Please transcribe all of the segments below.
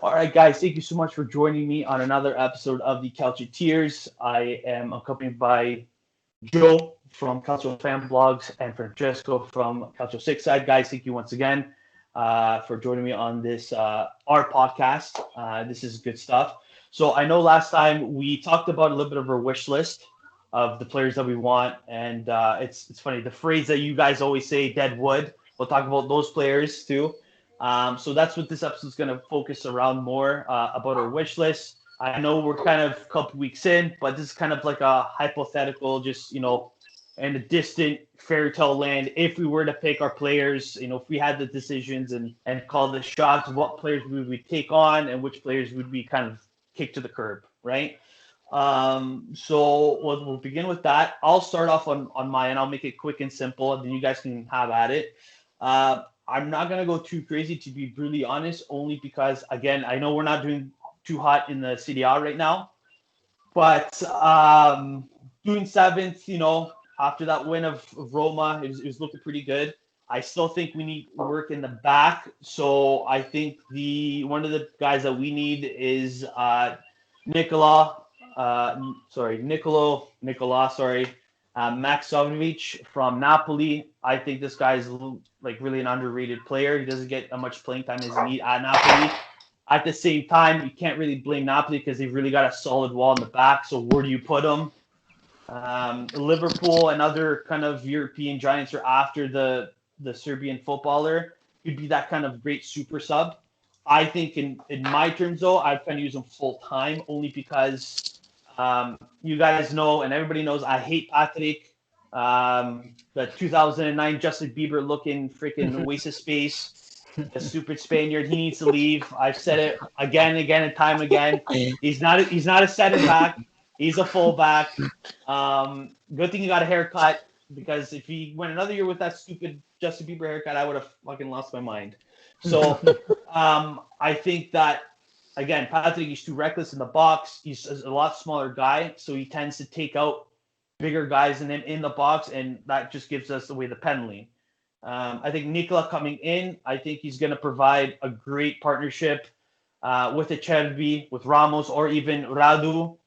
All right, guys, thank you so much for joining me on another episode of the CalcioTeers. I am accompanied by Joe from Calcio Fan Blogs and Francesco from Calcio Six Side. Guys, thank you once again for joining me on this our podcast. This is good stuff. So I know last time we talked about a little bit of our wish list of the players that we want, and it's funny the phrase that you guys always say, "Dead wood." We'll talk about those players too. So that's what this episode is going to focus around more about our wish list. I know we're kind of a couple weeks in, but this is kind of like a hypothetical, just in a distant fairy tale land. If we were to pick our players, if we had the decisions and call the shots, what players would we take on and which players would we kind of kick to the curb, right? So we'll begin with that. I'll start off on my end. I'll make it quick and simple, and then you guys can have at it. I'm not going to go too crazy, to be brutally honest, only because, again, I know we're not doing too hot in the Serie A right now. But doing seventh, after that win of Roma, it was looking pretty good. I still think we need work in the back. So I think one of the guys that we need is Maxovic from Napoli. I think this guy is like really an underrated player. He doesn't get much playing time as he needs at Napoli. At the same time, you can't really blame Napoli because they've really got a solid wall in the back. So where do you put them? Liverpool and other kind of European giants are after the Serbian footballer. He'd be that kind of great super sub. I think in my terms, though, I'd kind of use him full time only because you guys know and everybody knows I hate Patrick. The 2009 Justin Bieber looking freaking waste of space. The stupid Spaniard. He needs to leave. I've said it again and again and time again. He's not a center back. He's a fullback. Good thing he got a haircut because if he went another year with that stupid Justin Bieber haircut, I would have fucking lost my mind. So I think that, again, Patrick is too reckless in the box. He's a lot smaller guy, so he tends to take out bigger guys than him in the box, and that just gives us away the penalty. I think Nicola coming in, I think he's going to provide a great partnership with Acerbi, with Ramos, or even Radu.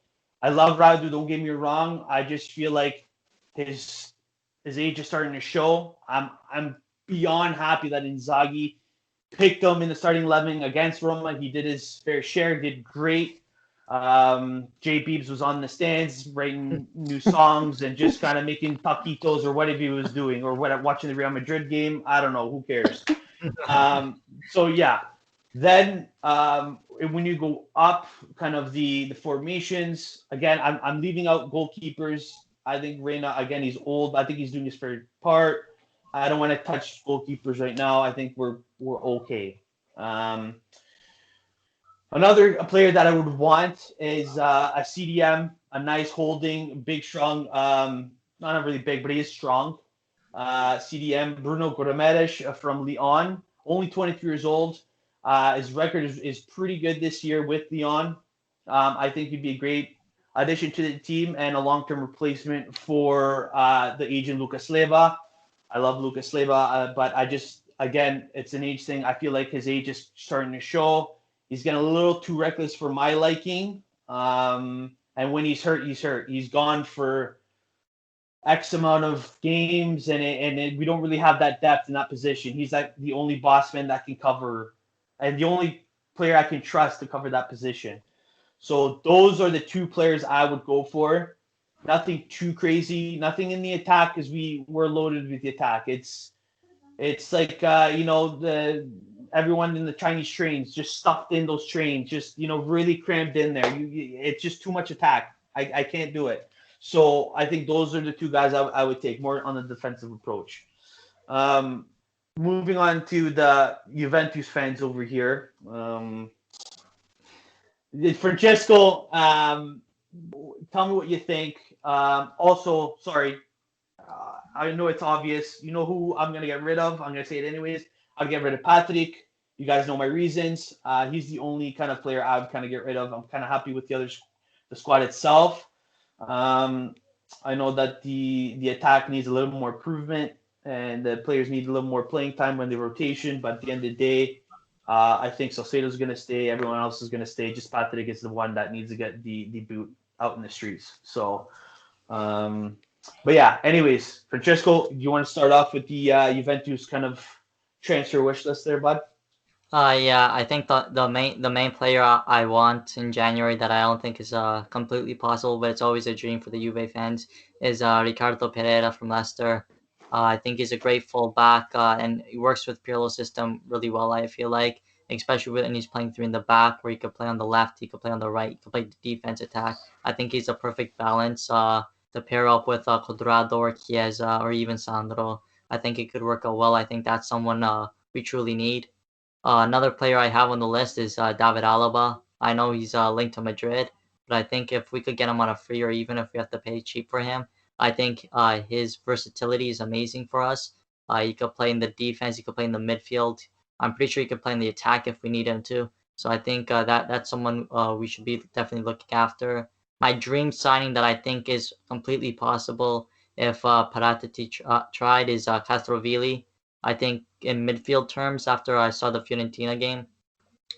I love Radu, don't get me wrong. I just feel like his age is starting to show. I'm beyond happy that Inzaghi picked him in the starting 11 against Roma. He did his fair share, did great. Jay Beebs was on the stands writing new songs and just kind of making taquitos or whatever he was doing, or watching the Real Madrid game. I don't know. Who cares? So, yeah. Then when you go up, kind of the formations, again, I'm leaving out goalkeepers. I think Reina, again, he's old. I think he's doing his fair part. I don't want to touch goalkeepers right now. I think we're okay. Another player that I would want is a CDM, a nice holding, big, strong, not really big, but he is strong. CDM, Bruno Gomes from Lyon, only 23 years old. His record is pretty good this year with Lyon. I think he'd be a great addition to the team and a long-term replacement for the agent Lucas Leiva. I love Lucas Leiva, but again, it's an age thing. I feel like his age is starting to show. He's getting a little too reckless for my liking. And when he's hurt, he's hurt. He's gone for X amount of games, and we don't really have that depth in that position. He's like the only boss man that can cover, and the only player I can trust to cover that position. So those are the two players I would go for. Nothing too crazy. Nothing in the attack because we're loaded with the attack. It's like everyone in the Chinese trains just stuffed in those trains, just really crammed in there. It's just too much attack. I can't do it. So I think those are the two guys I would take more on the defensive approach. Moving on to the Juventus fans over here. Francesco, tell me what you think. Also, sorry, I know it's obvious. You know who I'm going to get rid of? I'm going to say it anyways. I'll get rid of Patrick. You guys know my reasons. He's the only kind of player I would kind of get rid of. I'm kind of happy with the squad itself. I know that the attack needs a little more improvement, and the players need a little more playing time when they rotation. But at the end of the day, I think Salcedo's going to stay. Everyone else is going to stay. Just Patrick is the one that needs to get the boot out in the streets. So, but yeah. Anyways, Francesco, you want to start off with the Juventus kind of transfer wish list there, bud? Yeah, I think the main player I want in January that I don't think is completely possible, but it's always a dream for the Juve fans is Ricardo Pereira from Leicester. I think he's a great fullback, and he works with Pirlo's system really well. I feel like, especially when he's playing three in the back, where he could play on the left, he could play on the right, he could play the defense attack. I think he's a perfect balance to pair up with Cuadrado or Chiesa or even Sandro. I think it could work out well. I think that's someone we truly need. Another player I have on the list is David Alaba. I know he's linked to Madrid, but I think if we could get him on a free or even if we have to pay cheap for him, I think his versatility is amazing for us. He could play in the defense, he could play in the midfield. I'm pretty sure he could play in the attack if we need him to. So I think that's someone we should be definitely looking after. My dream signing that I think is completely possible if Paratici tried is Castrovilli. I think in midfield terms, after I saw the Fiorentina game,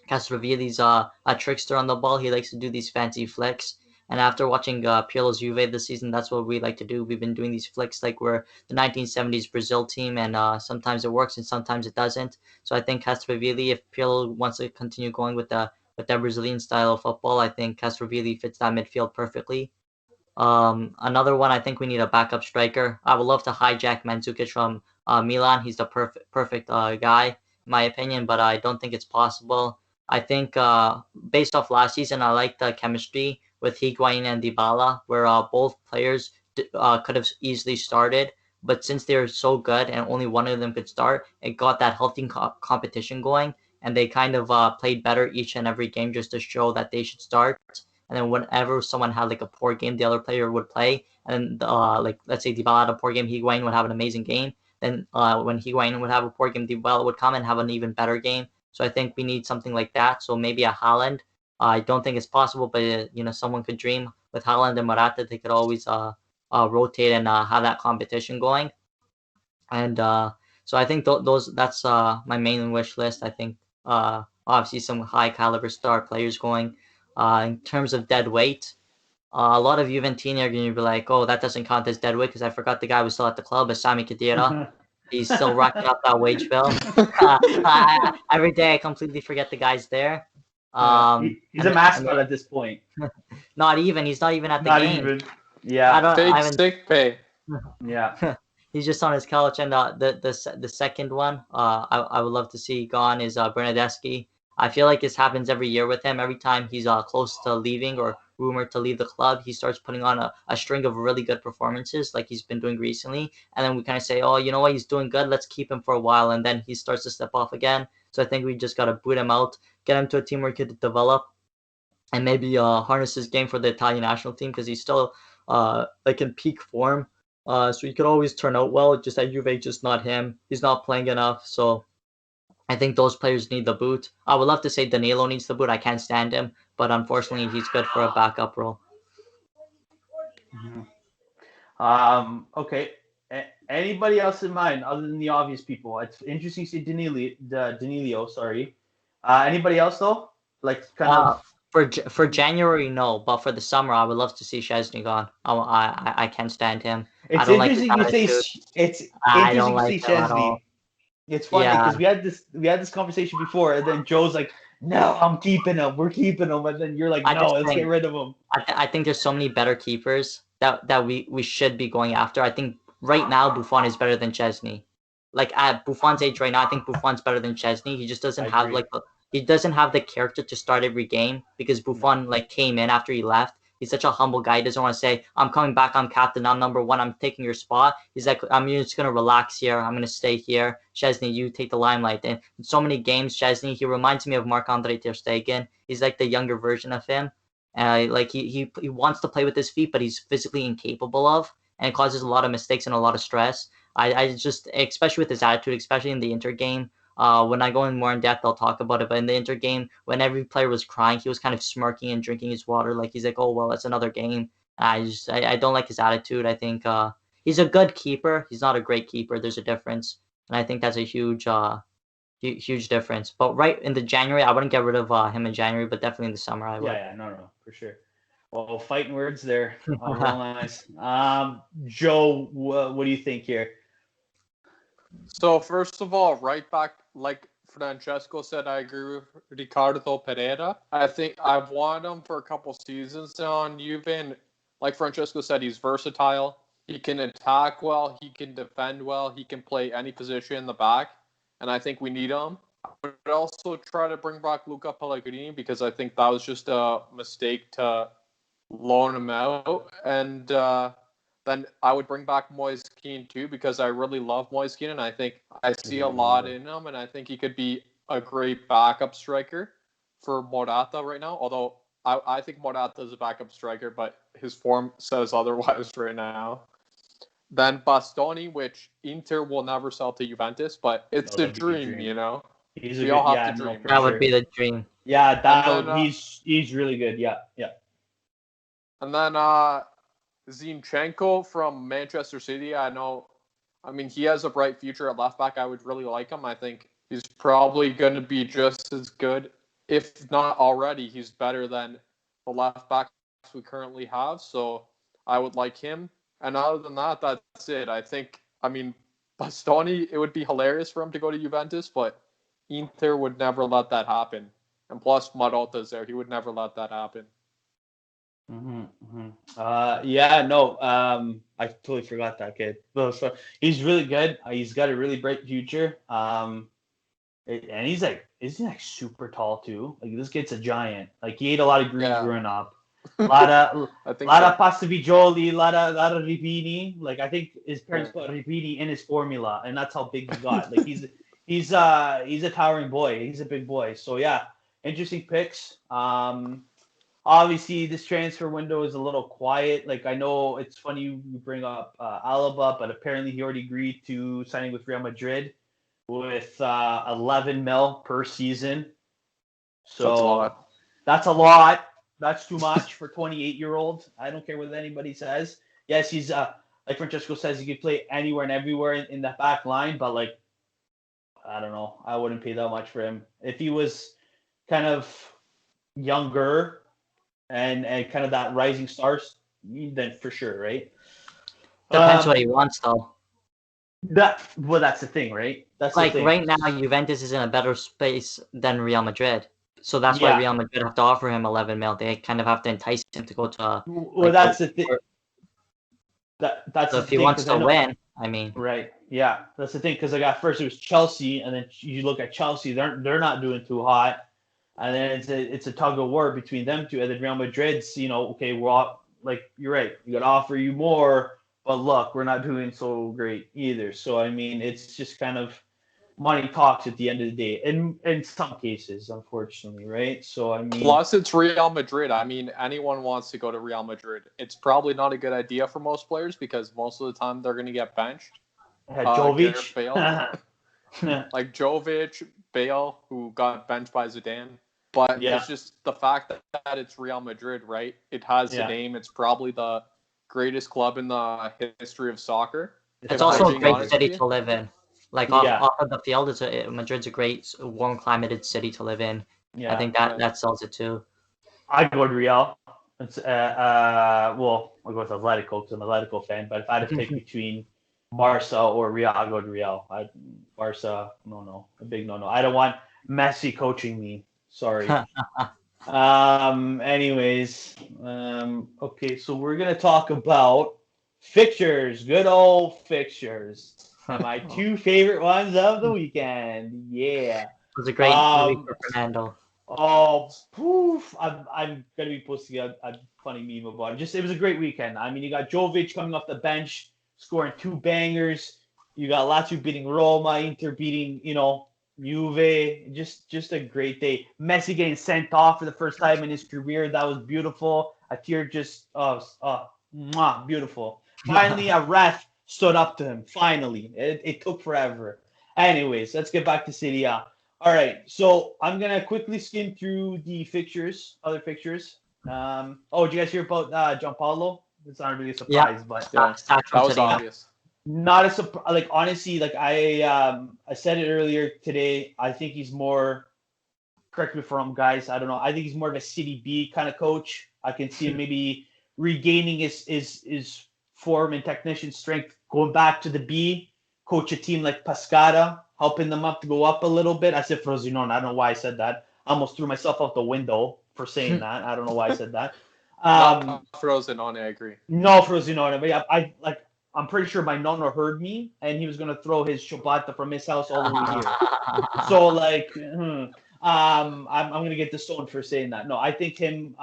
Castrovilli's a trickster on the ball. He likes to do these fancy flicks. And after watching Pirlo's Juve this season, that's what we like to do. We've been doing these flicks like we're the 1970s Brazil team, and sometimes it works and sometimes it doesn't. So I think Castrovilli, if Pirlo wants to continue going with the Brazilian style of football, I think Castrovilli fits that midfield perfectly. Another one, I think we need a backup striker. I would love to hijack Mandzukic from Milan. He's the perfect guy, in my opinion, but I don't think it's possible. I think based off last season, I like the chemistry with Higuain and Dybala, where both players could have easily started. But since they're so good and only one of them could start, it got that healthy competition going, and they kind of played better each and every game just to show that they should start. And then whenever someone had like a poor game, the other player would play. And like let's say Dybala had a poor game, Higuain would have an amazing game. Then when Higuain would have a poor game, Dybala would come and have an even better game. So I think we need something like that. So maybe a Haaland. I don't think it's possible, but someone could dream with Haaland and Morata. They could always rotate and have that competition going. And so I think that's my main wish list. I think obviously some high caliber star players going. In terms of dead weight, a lot of Juventini are going to be like, oh, that doesn't count as dead weight because I forgot the guy was still at the club, is Sami Khedira. He's still racking up that wage bill. Every day I completely forget the guy's there. He's a mascot at this point. Not even. He's not even at the Not game. even. Yeah. Take sick pay. Yeah. He's just on his couch. And the second one, I would love to see gone is Bernadeschi. I feel like this happens every year with him. Every time he's close to leaving or rumored to leave the club, he starts putting on a string of really good performances like he's been doing recently. And then we kind of say, oh, you know what, he's doing good. Let's keep him for a while. And then he starts to step off again. So I think we just got to boot him out, get him to a team where he could develop, and maybe harness his game for the Italian national team because he's still like in peak form. So he could always turn out well. Just at Juve, just not him. He's not playing enough. So I think those players need the boot. I would love to say Danilo needs the boot. I can't stand him, but unfortunately, he's good for a backup role. Okay. Anybody else in mind other than the obvious people? It's interesting to see Danilo. Sorry. Anybody else though? Like kind of. For January, no, but for the summer, I would love to see Szczesny gone. I can't stand him. It's interesting you say it's interesting to see Szczesny. It's funny because we had this conversation before, and then Joe's like, "No, I'm keeping him. We're keeping him," and then you're like, "No, let's get rid of him." I think there's so many better keepers that we should be going after. I think right now Buffon is better than Szczesny. Like at Buffon's age right now, I think Buffon's better than Szczesny. He just doesn't have he doesn't have the character to start every game because Buffon came in after he left. He's such a humble guy. He doesn't want to say, I'm coming back, I'm captain, I'm number one, I'm taking your spot. He's like, I'm just going to relax here. I'm going to stay here. Szczesny, you take the limelight. And in so many games, Szczesny, he reminds me of Marc-Andre Ter Stegen. He's like the younger version of him. He wants to play with his feet, but he's physically incapable of. And it causes a lot of mistakes and a lot of stress. I just, especially with his attitude, especially in the Inter game, when I go in more in depth, I'll talk about it. But in the Inter game, when every player was crying, he was kind of smirking and drinking his water. Like he's like, oh, well, it's another game. I don't like his attitude. I think he's a good keeper. He's not a great keeper. There's a difference. And I think that's a huge huge difference. But right in the January, I wouldn't get rid of him in January, but definitely in the summer I would. Yeah, no, for sure. Well, fighting words there. Real nice. Joe, what do you think here? So first of all, right back, like Francesco said, I agree with Ricardo Pereira. I think I've wanted him for a couple seasons now on Juve, and like Francesco said, he's versatile. He can attack well. He can defend well. He can play any position in the back, and I think we need him. I would also try to bring back Luca Pellegrini because I think that was just a mistake to loan him out, and then I would bring back Moise Kean too because I really love Moise Kean, and I think I see a lot in him, and I think he could be a great backup striker for Morata right now. Although I think Morata is a backup striker, but his form says otherwise right now. Then Bastoni, which Inter will never sell to Juventus, but it's a dream, you know. We all have to dream. That would be the dream. Yeah, he's really good. Yeah. And then Zinchenko from Manchester City. I mean, he has a bright future at left back. I would really like him. I think he's probably going to be just as good, if not already. He's better than the left backs we currently have. So I would like him. And other than that, that's it. I mean, Bastoni, it would be hilarious for him to go to Juventus, but Inter would never let that happen. And plus, Marotta's there. He would never let that happen. I totally forgot that kid. So he's really good. He's got a really bright future. And he's isn't he like super tall too? Like this kid's a giant. Like he ate a lot of greens growing up. A lot of pasta vigioli, a lot of ribini. Like I think his parents put ribini in his formula, and that's how big he got. Like he's a towering boy. He's a big boy. So yeah, interesting picks. Obviously, this transfer window is a little quiet. Like, I know it's funny you bring up Alaba, but apparently he already agreed to signing with Real Madrid with 11 mil per season. So that's a lot. That's too much for 28-year-old. I don't care what anybody says. Yes, he's like Francesco says, he could play anywhere and everywhere in the back line, but like, I don't know. I wouldn't pay that much for him. If he was kind of younger and kind of that rising stars, then for sure, right? Depends what he wants, though. That's the thing, right? That's like the thing. Right now, Juventus is in a better space than Real Madrid, so that's why Real Madrid have to offer him 11 mil. They kind of have to entice him to go to. That's the thing. That's so if he wants to win, I mean. Right. Yeah, that's the thing. Because like at first it was Chelsea, and then you look at Chelsea, they're not doing too hot. And then it's a tug of war between them two. And then Real Madrid's, okay, we're all, like, you're right. We got to offer you more, but look, we're not doing so great either. So, I mean, it's just kind of money talks at the end of the day. In some cases, unfortunately, right? So, I mean. Plus, it's Real Madrid. I mean, anyone wants to go to Real Madrid. It's probably not a good idea for most players because most of the time they're going to get benched. Jovic. Like Jovic, Bale, who got benched by Zidane. But it's just the fact that it's Real Madrid, right? It has a name. It's probably the greatest club in the history of soccer. It's also a great city to live in. Like off of the field, Madrid's a great warm climated city to live in. Yeah, I think that sells it too. I go to Real. It's I'll go with Atletico because I'm an Atletico fan. But if I had to pick between Barca or Real, I'd go to Real. Barca, a big no. I don't want Messi coaching me. Sorry. Anyways, okay, so we're gonna talk about fixtures, good old fixtures. My two favorite ones of the weekend. Yeah. It was a great week for Fernando. Oh, poof! I'm gonna be posting a funny meme about it. It was a great weekend. I mean, you got Jovic coming off the bench, scoring 2 bangers. You got Lazio beating Roma, Inter beating, Juve, just a great day. Messi getting sent off for the first time in his career. That was beautiful. A tear beautiful. Finally, a ref stood up to him. Finally. It took forever. Anyways, let's get back to Serie A. All right, so I'm going to quickly skim through the other fixtures. Did you guys hear about Gianpaolo? It's not really a surprise, but that was obvious. Not a like honestly, like I said it earlier today. I think he's more. Correct me if I'm wrong, guys. I don't know. I think he's more of a City B kind of coach. I can see him maybe regaining his form and technician strength, going back to the B, coach a team like Pescara, helping them up to go up a little bit. I said Frosinone. I don't know why I said that. I almost threw myself out the window for saying that. I don't know why I said that. Not frozen on, I agree. No Frosinone, but yeah, I'm pretty sure my nono heard me, and he was gonna throw his ciabatta from his house all the way here. So like, I'm gonna get disowned for saying that. No, I think him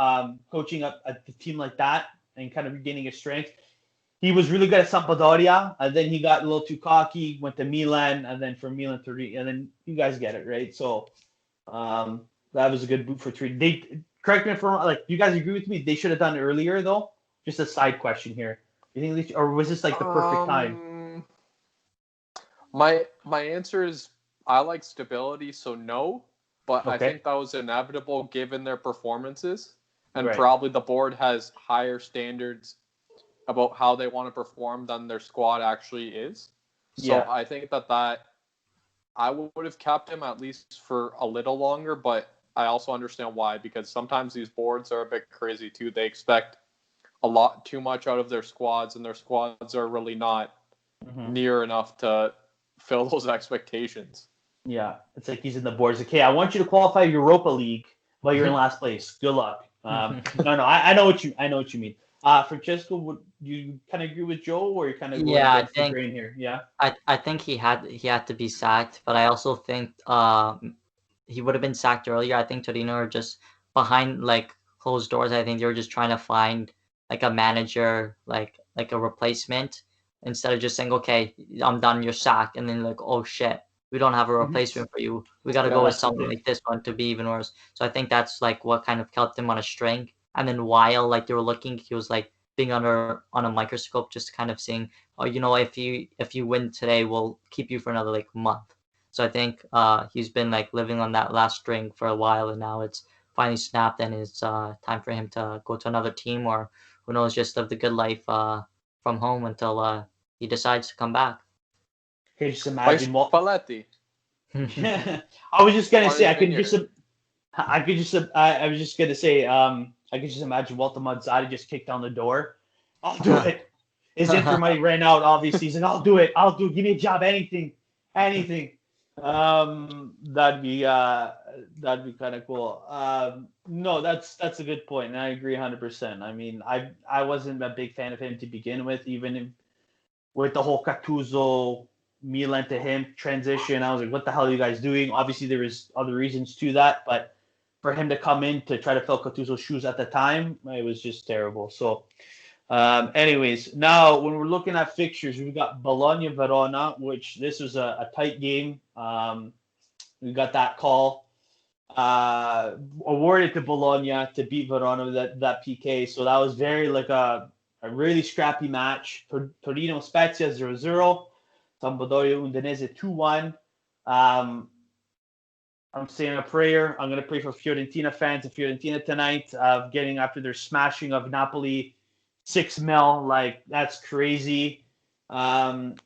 coaching a team like that and kind of regaining his strength. He was really good at Sampdoria, and then he got a little too cocky, went to Milan, and then from Milan to and then you guys get it, right? So that was a good boot for three. They correct me if I'm wrong, like you guys agree with me. They should have done it earlier though. Just a side question here. You think they or was this like the perfect time? My answer is I like stability, so no. But I think that was inevitable given their performances, and probably the board has higher standards about how they want to perform than their squad actually is. So I think that I would have kept him at least for a little longer, but I also understand why, because sometimes these boards are a bit crazy too. They expect a lot too much out of their squads, and their squads are really not near enough to fill those expectations. Yeah, it's like he's in the boards. Okay, I want you to qualify Europa League, but you're in last place. Good luck. No, I know what you mean. Francesco, would you kind of agree with Joe, or you kind of going against the grain here? Yeah. I think he had to be sacked, but I also think he would have been sacked earlier. I think Torino are just behind like closed doors. I think they were just trying to find like a manager, like a replacement, instead of just saying, okay, I'm done, you're sacked, and then like, oh shit, we don't have a replacement for you. We got to go with something like this one to be even worse. So I think that's like what kind of kept him on a string. And then while like they were looking, he was like being on a microscope, just kind of seeing, oh, if you win today, we'll keep you for another like month. So I think he's been like living on that last string for a while, and now it's finally snapped, and it's time for him to go to another team, or who knows, just live the good life from home until he decides to come back. Hey, just imagine Spalletti. I was just gonna say I was just gonna say I could just imagine Walter Mazzarri just kicked down the door. I'll do it. His Inter money ran out, obviously. He's like, I'll do it. Give me a job, anything. That'd be kind of cool. No, that's a good point, and I agree 100%. I mean, I wasn't a big fan of him to begin with, even with the whole Gattuso Milan to him transition. I was like, what the hell are you guys doing? Obviously, there was other reasons to that, but for him to come in to try to fill Gattuso's shoes at the time, it was just terrible. So, anyways, now when we're looking at fixtures, we've got Bologna-Verona, which this was a tight game. We got that call awarded to Bologna to beat Verona with that PK. So that was very like a really scrappy match. Torino Spezia 0-0. Sampdoria Udinese 2-1. I'm saying a prayer. I'm going to pray for Fiorentina fans and Fiorentina tonight, getting after their smashing of Napoli 6-0. Like, that's crazy. Crotone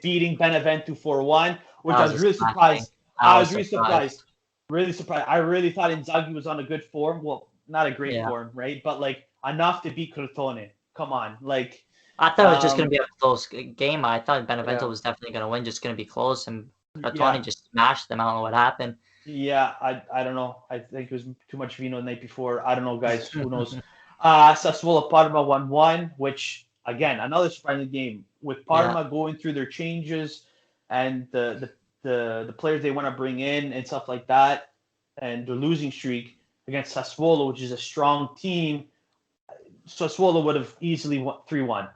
beating Benevento 4-1, which I was really surprised. Really surprised. I really thought Inzaghi was on a good form. Well, not a great form, right? But, like, enough to beat Crotone. Come on. Like, I thought it was just going to be a close game. I thought Benevento was definitely going to win, just going to be close, and Crotone just smashed them. I don't know what happened. Yeah, I don't know. I think it was too much vino the night before. I don't know, guys. Who knows? Sassuolo Parma 1-1, which, again, another surprising game. With Parma going through their changes and the players they want to bring in and stuff like that, and their losing streak against Sassuolo, which is a strong team, Sassuolo would have easily won 3-1.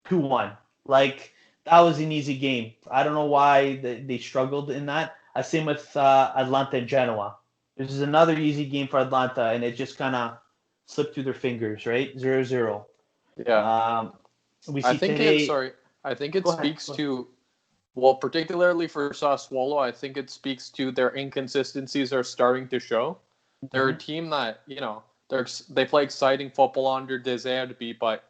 2-1. Like, that was an easy game. I don't know why they struggled in that. Same with Atlanta and Genoa. This is another easy game for Atlanta, and it just kind of slipped through their fingers, right? 0-0. Yeah. I think it speaks to, well, particularly for Sassuolo, I think it speaks to their inconsistencies are starting to show. They're a team that, they play exciting football under De Zerbi, but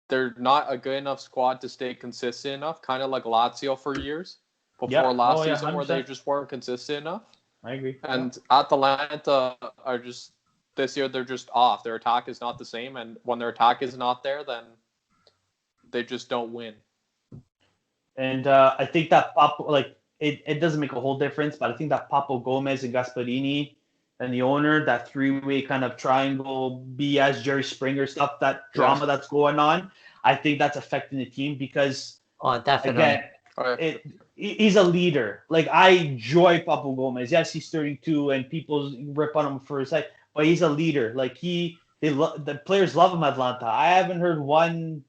they're not a good enough squad to stay consistent enough, kind of like Lazio for years before last season where they just weren't consistent enough. I agree. And Atalanta are just, this year they're just off. Their attack is not the same, and when their attack is not there, then they just don't win. And I think that it doesn't make a whole difference, but I think that Papo Gomez and Gasparini and the owner, that three-way kind of triangle BS Jerry Springer stuff, that drama that's going on, I think that's affecting the team because definitely. Again, he's a leader. Like, I enjoy Papo Gomez. Yes, he's 32 and people rip on him for his height, but he's a leader. Like, the players love him at Atlanta. I haven't heard one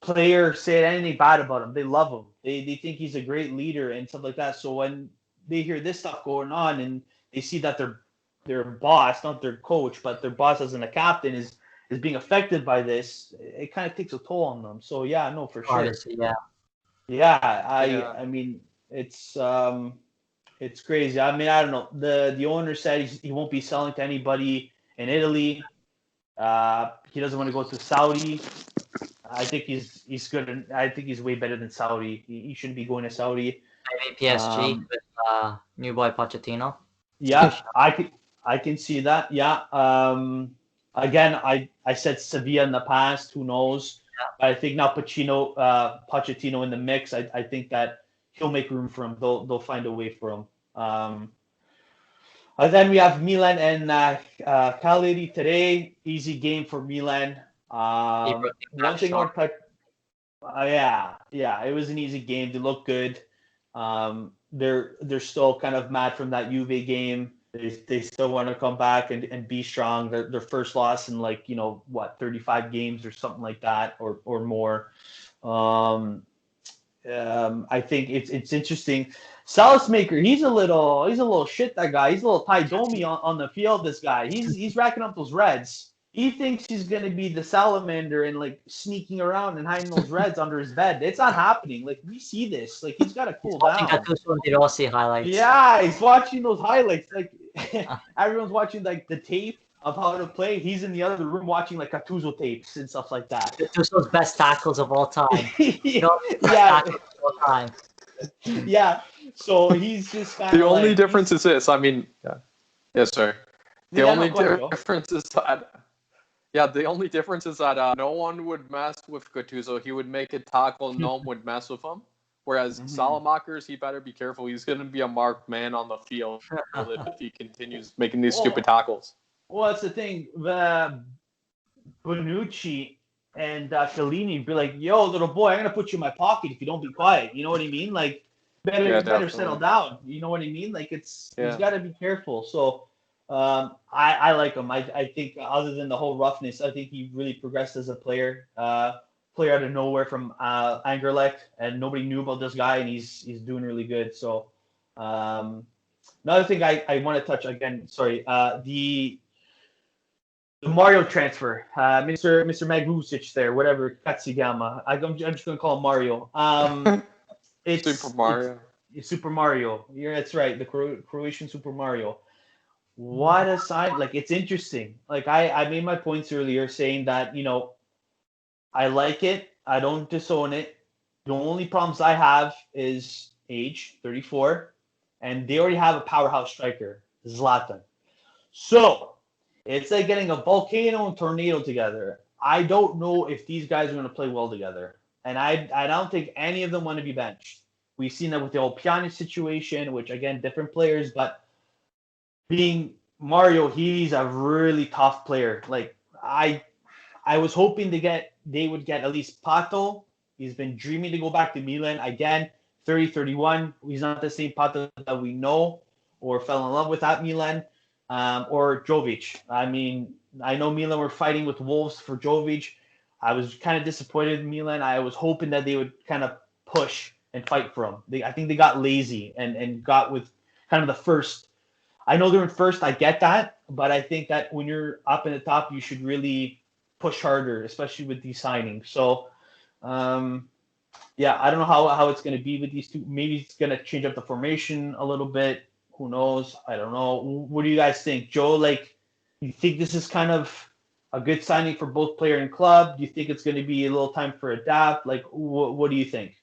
player say anything bad about him. They love him. They think he's a great leader and stuff like that. So when they hear this stuff going on and they see that their boss, not their coach, but their boss as a captain is being affected by this, it kind of takes a toll on them. So yeah, no, for sure. Honestly, I mean, it's crazy. I mean, I don't know. The owner said he won't be selling to anybody in Italy. He doesn't want to go to Saudi. I think he's good. I think he's way better than Saudi. He shouldn't be going to Saudi. Maybe PSG with new boy Pochettino. Yeah, I can see that. Yeah. Again, I said Sevilla in the past. Who knows? Yeah. I think now Pochettino in the mix. I think that he'll make room for him. They'll find a way for him. And then we have Milan and Cagliari today. Easy game for Milan. One thing I want to it was an easy game. They look good. They're still kind of mad from that Juve game. They still want to come back and be strong. Their first loss in 35 games or something like that or more. I think it's interesting. Salasmaker, he's a little shit, that guy. He's a little Ty Domi on the field, this guy. He's racking up those reds. He thinks he's going to be the salamander and sneaking around and hiding those reds under his bed. It's not happening. We see this. He's got to cool down. Rossi highlights. Yeah, he's watching those highlights. Everyone's watching the tape of how to play. He's in the other room watching Gattuso tapes and stuff like that. Gattuso's best tackles of all time. Yeah. So he's just kind the only difference is this. I mean, yes, sir. The only difference is that. Yeah, the only difference is that no one would mess with Gattuso. He would make a tackle, no one would mess with him. Whereas Salamakers, he better be careful. He's going to be a marked man on the field if he continues making these stupid tackles. Well, that's the thing. Bonucci and Chiellini be like, yo, little boy, I'm going to put you in my pocket if you don't be quiet. You know what I mean? Better settle down. You know what I mean? He's got to be careful. So I like him. I think other than the whole roughness, I think he really progressed as a player. Player out of nowhere from Anderlecht, and nobody knew about this guy, and he's doing really good. So another thing I want to touch again. Sorry, the Mario transfer, Mr. Magvusic there, whatever Katsugama. I'm just gonna call him Mario. It's Super Mario. It's Super Mario. Yeah, that's right. The Croatian Super Mario. What a sign! It's interesting. I made my points earlier saying that I like it. I don't disown it. The only problems I have is age, 34, and they already have a powerhouse striker, Zlatan. So it's like getting a volcano and tornado together. I don't know if these guys are going to play well together, and I don't think any of them want to be benched. We've seen that with the old Pjanic situation, which again, different players, but being Mario, he's a really tough player. I was hoping they would get at least Pato. He's been dreaming to go back to Milan. Again, 30, 31. He's not the same Pato that we know or fell in love with at Milan. Or Jovic. I mean, I know Milan were fighting with Wolves for Jovic. I was kind of disappointed in Milan. I was hoping that they would kind of push and fight for him. I think they got lazy and got with kind of the first. I know they're in first. I get that. But I think that when you're up in the top, you should really push harder, especially with these signings. So, I don't know how it's going to be with these two. Maybe it's going to change up the formation a little bit. Who knows? I don't know. What do you guys think, Joe? You think this is kind of a good signing for both player and club? Do you think it's going to be a little time for adapt? Like, what do you think?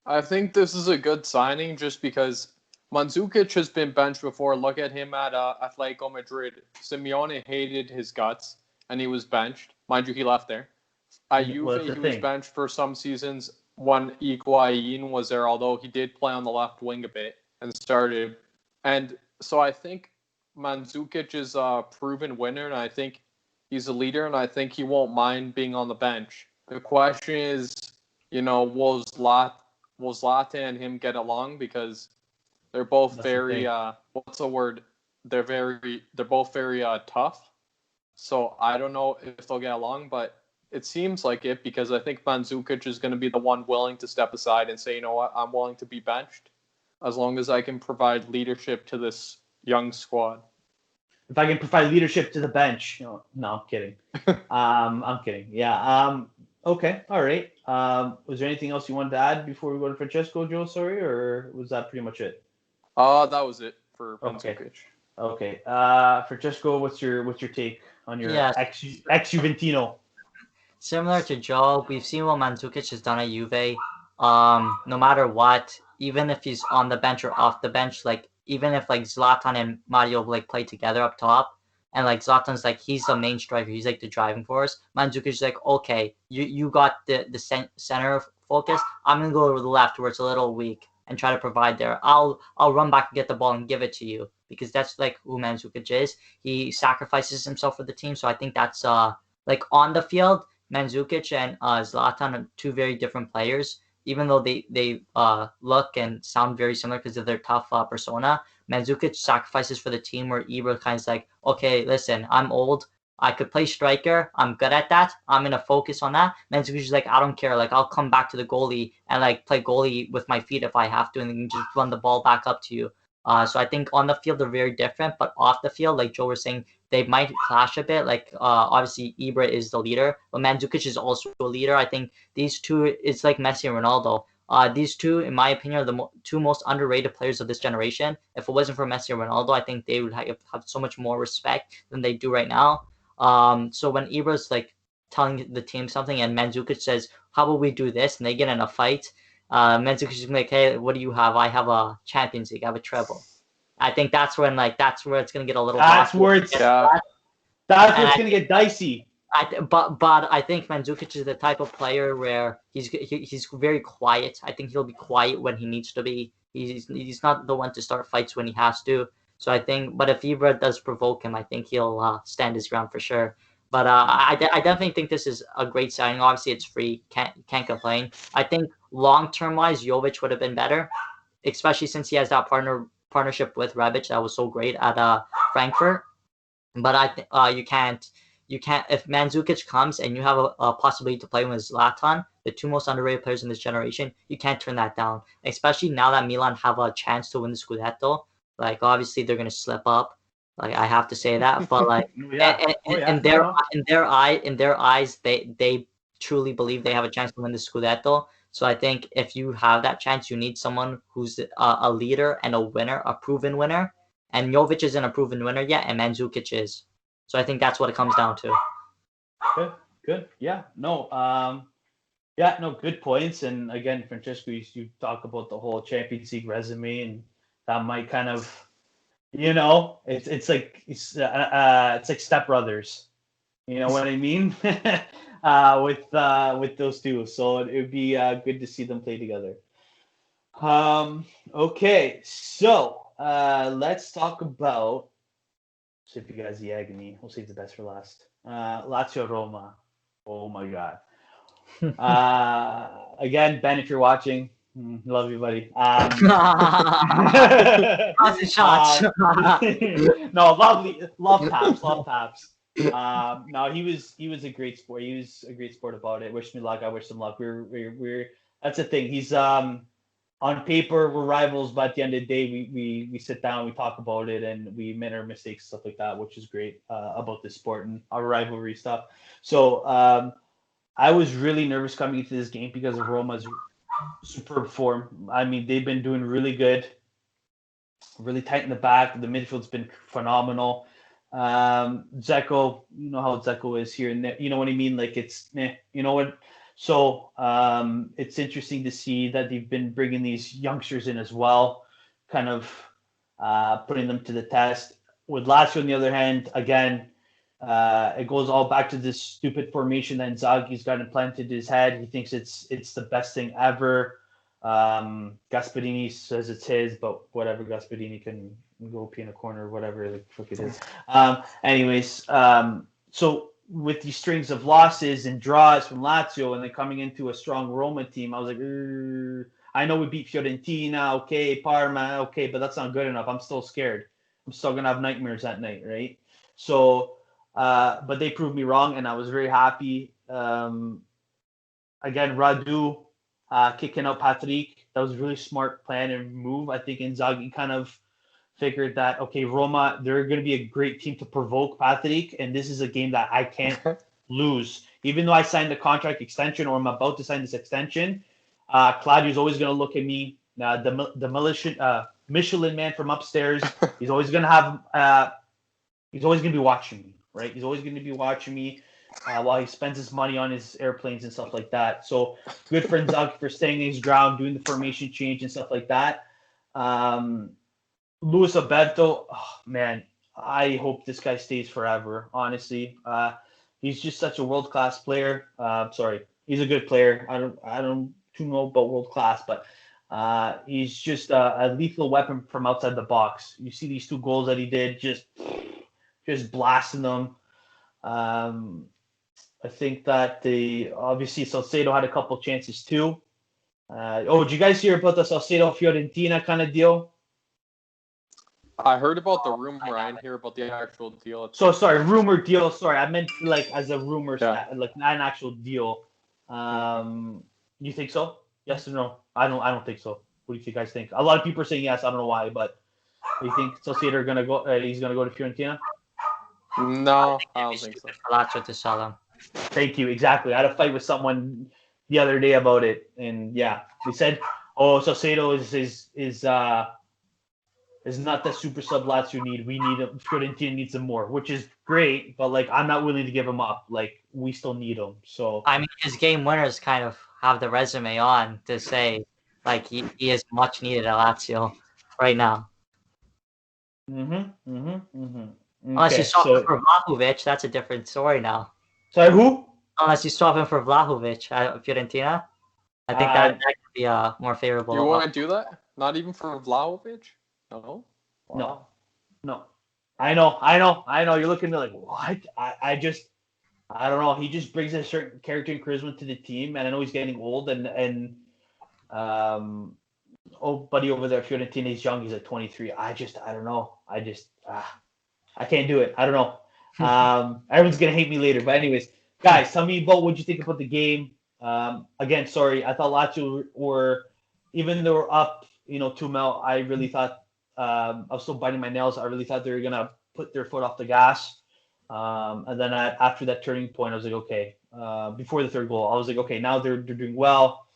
I think this is a good signing just because Mandzukic has been benched before. Look at him at Atletico Madrid. Simeone hated his guts, and he was benched. Mind you, he left there. At Juve, he was benched for some seasons when Higuain was there, although he did play on the left wing a bit and started. And so I think Mandzukic is a proven winner, and I think he's a leader, and I think he won't mind being on the bench. The question is, will Zlatan and him get along, because they're both very what's the word? They're both very tough. So I don't know if they'll get along, but it seems like it, because I think Mandzukic is going to be the one willing to step aside and say, you know what, I'm willing to be benched as long as I can provide leadership to this young squad. If I can provide leadership to the bench, no, I'm kidding. I'm kidding. Yeah. Okay. All right. Was there anything else you wanted to add before we go to Francesco, Joe? Sorry, or was that pretty much it? That was it for Mandzukic. Okay. Francesco, what's your take on your ex Juventino? Similar to Joe, we've seen what Mandzukic has done at Juve. No matter what, even if he's on the bench or off the bench, like even if like Zlatan and Mario like play together up top, and like Zlatan's like he's the main striker, he's like the driving force. Mandzukic is like, okay, you got the center focus. I'm gonna go to the left where it's a little weak and try to provide there. I'll run back and get the ball and give it to you, because that's like who Mandzukic is. He sacrifices himself for the team, so I think that's like on the field, Mandzukic and Zlatan are two very different players. Even though they look and sound very similar because of their tough persona, Mandzukic sacrifices for the team, where Ibra kind of like, okay, listen, I'm old. I could play striker. I'm good at that. I'm going to focus on that. Mandzukic is like, I don't care. Like, I'll come back to the goalie and like play goalie with my feet if I have to, and then just run the ball back up to you. So I think on the field they're very different, but off the field, like Joe was saying, they might clash a bit. Like obviously Ibra is the leader, but Mandzukic is also a leader. I think these two, it's like Messi and Ronaldo. These two, in my opinion, are the two most underrated players of this generation. If it wasn't for Messi or Ronaldo, I think they would have so much more respect than they do right now. So when Ibra's like telling the team something and Mandzukic says, how about we do this? And they get in a fight. Mandzukic is like, hey, what do you have? I have a Champions League. I have a treble. I think that's where it's gonna get a little. That's where it's gonna get dicey. But I think Mandzukic is the type of player where he's very quiet. I think he'll be quiet when he needs to be. He's not the one to start fights when he has to. So I think, but if Ibra does provoke him, I think he'll stand his ground for sure. But I definitely think this is a great signing. Obviously, it's free. Can't complain. I think long-term wise, Jovic would have been better, especially since he has that partnership with Rebic that was so great at Frankfurt. But I think you can't if Mandzukic comes and you have a possibility to play with Zlatan, the two most underrated players in this generation, you can't turn that down. Especially now that Milan have a chance to win the Scudetto. Like obviously they're gonna slip up. Like I have to say that, but like in their eyes, they truly believe they have a chance to win the Scudetto. So I think if you have that chance, you need someone who's a leader and a winner, a proven winner. And Jovic isn't a proven winner yet, and Mandzukic is. So I think that's what it comes down to. Good. Yeah. No. Good points. And again, Francesco, you talk about the whole Champions League resume, and that might kind of, it's like stepbrothers. You know what I mean? With those two. So it would be good to see them play together. Okay. So let's talk about. So if you guys the agony, we'll save the best for last. Lazio Roma. Oh my God. Again, Ben, if you're watching, love you, buddy. Shots. No, love Paps. No, he was a great sport. He was a great sport about it. Wish me luck. I wish him luck. We're that's the thing. He's on paper we're rivals, but at the end of the day we sit down, we talk about it, and we admit our mistakes, stuff like that, which is great about this sport and our rivalry stuff. So I was really nervous coming into this game because of Roma's superb form. I mean, they've been doing really good, really tight in the back. The midfield's been phenomenal. Dzeko, you know how Dzeko is here and there. You know what I mean? Like it's, you know what? So it's interesting to see that they've been bringing these youngsters in as well, kind of putting them to the test. With Lazio, on the other hand, again, it goes all back to this stupid formation that Inzaghi's got implanted in his head. He thinks it's the best thing ever. Gasperini says it's his, but whatever. Gasperini can go pee in a corner or whatever the fuck it is. So with these strings of losses and draws from Lazio and then coming into a strong Roma team, I was like, I know we beat Fiorentina, okay, Parma, okay, but that's not good enough. I'm still scared. I'm still going to have nightmares at night, right? So, but they proved me wrong, and I was very happy. Again, Radu kicking out Patrick, that was a really smart plan and move. I think Inzaghi kind of figured that, okay, Roma, they're going to be a great team to provoke Patrick, and this is a game that I can't lose. Even though I signed the contract extension, or I'm about to sign this extension, Claudio's always going to look at me, the Michelin man from upstairs. He's always going to have, he's always going to be watching me, right? He's always going to be watching me while he spends his money on his airplanes and stuff like that. So good for Inzaghi for staying his ground, doing the formation change and stuff like that. Luis Alberto, oh, man, I hope this guy stays forever, honestly. He's just such a world-class player. He's a good player. I don't know about world-class, but he's just a lethal weapon from outside the box. You see these 2 goals that he did, just blasting them. I think that obviously Salcedo had a couple chances too. Did you guys hear about the Salcedo-Fiorentina kind of deal? I heard about the rumor. I didn't hear about the actual deal. So sorry, rumor deal. Sorry, I meant like as a rumor, like not an actual deal. You think so? Yes or no? I don't think so. What do you guys think? A lot of people are saying yes. I don't know why, but do you think Salcedo gonna go? He's gonna go to Fiorentina? No, I don't think so. Lazio to sell him. Thank you. Exactly. I had a fight with someone the other day about it, and yeah, they said, "Oh, Salcedo is not the super sub Lazio need. We need him. Fiorentina needs him more," which is great, but like I'm not willing to give him up. Like we still need him. So I mean, his game winners kind of have the resume on to say like he is much needed at Lazio right now. Unless you swap him for Vlahovic, that's a different story now. Sorry, who? Unless you swap him for Vlahovic at Fiorentina, I think that could be more favorable. You want to do that? Not even for Vlahovic? No. Wow. No. I know. You're looking at me like, what? I don't know. He just brings a certain character and charisma to the team, and I know he's getting old. And buddy over there, Fiorentina, he's young. He's like 23. I don't know. I can't do it. I don't know. Everyone's gonna hate me later. But anyways, guys, tell me about what you think about the game. Again, sorry, I thought Lazio were, even though they're up, 2-0. I really thought I was still biting my nails. I really thought they were gonna put their foot off the gas. And then after that turning point, I was like, okay. Before the 3rd goal, I was like, okay, now they're doing well.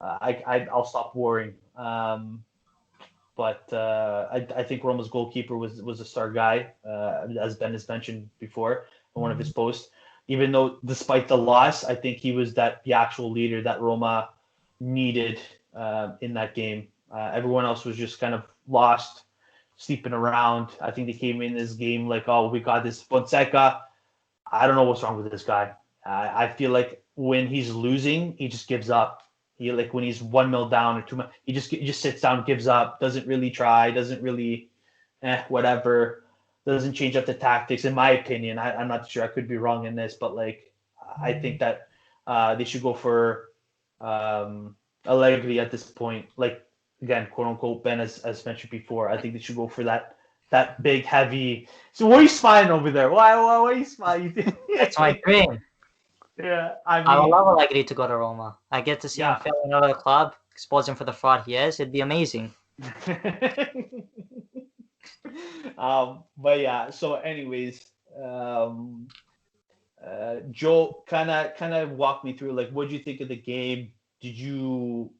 I'll stop worrying. But I think Roma's goalkeeper was a star guy, as Ben has mentioned before in one of his posts. Even though, despite the loss, I think he was the actual leader that Roma needed in that game. Everyone else was just kind of lost, sleeping around. I think they came in this game like, oh, we got this. Fonseca, I don't know what's wrong with this guy. I feel like when he's losing, he just gives up. When he's 1-0 down or 2-0, he just sits down, gives up, doesn't really try, doesn't really, whatever, doesn't change up the tactics. In my opinion, I'm not sure. I could be wrong in this, but I think that they should go for Allegri at this point. Again, quote unquote, Ben as mentioned before. I think they should go for that big, heavy. So what are you smiling over there? Why are you smiling? That's my dream. Yeah, I would love Allegri to go to Roma. I get to see him fail another club, expose him for the fraud he is. It'd be amazing. But yeah. So, anyways, Joe, kind of walk me through what did you think of the game? Did you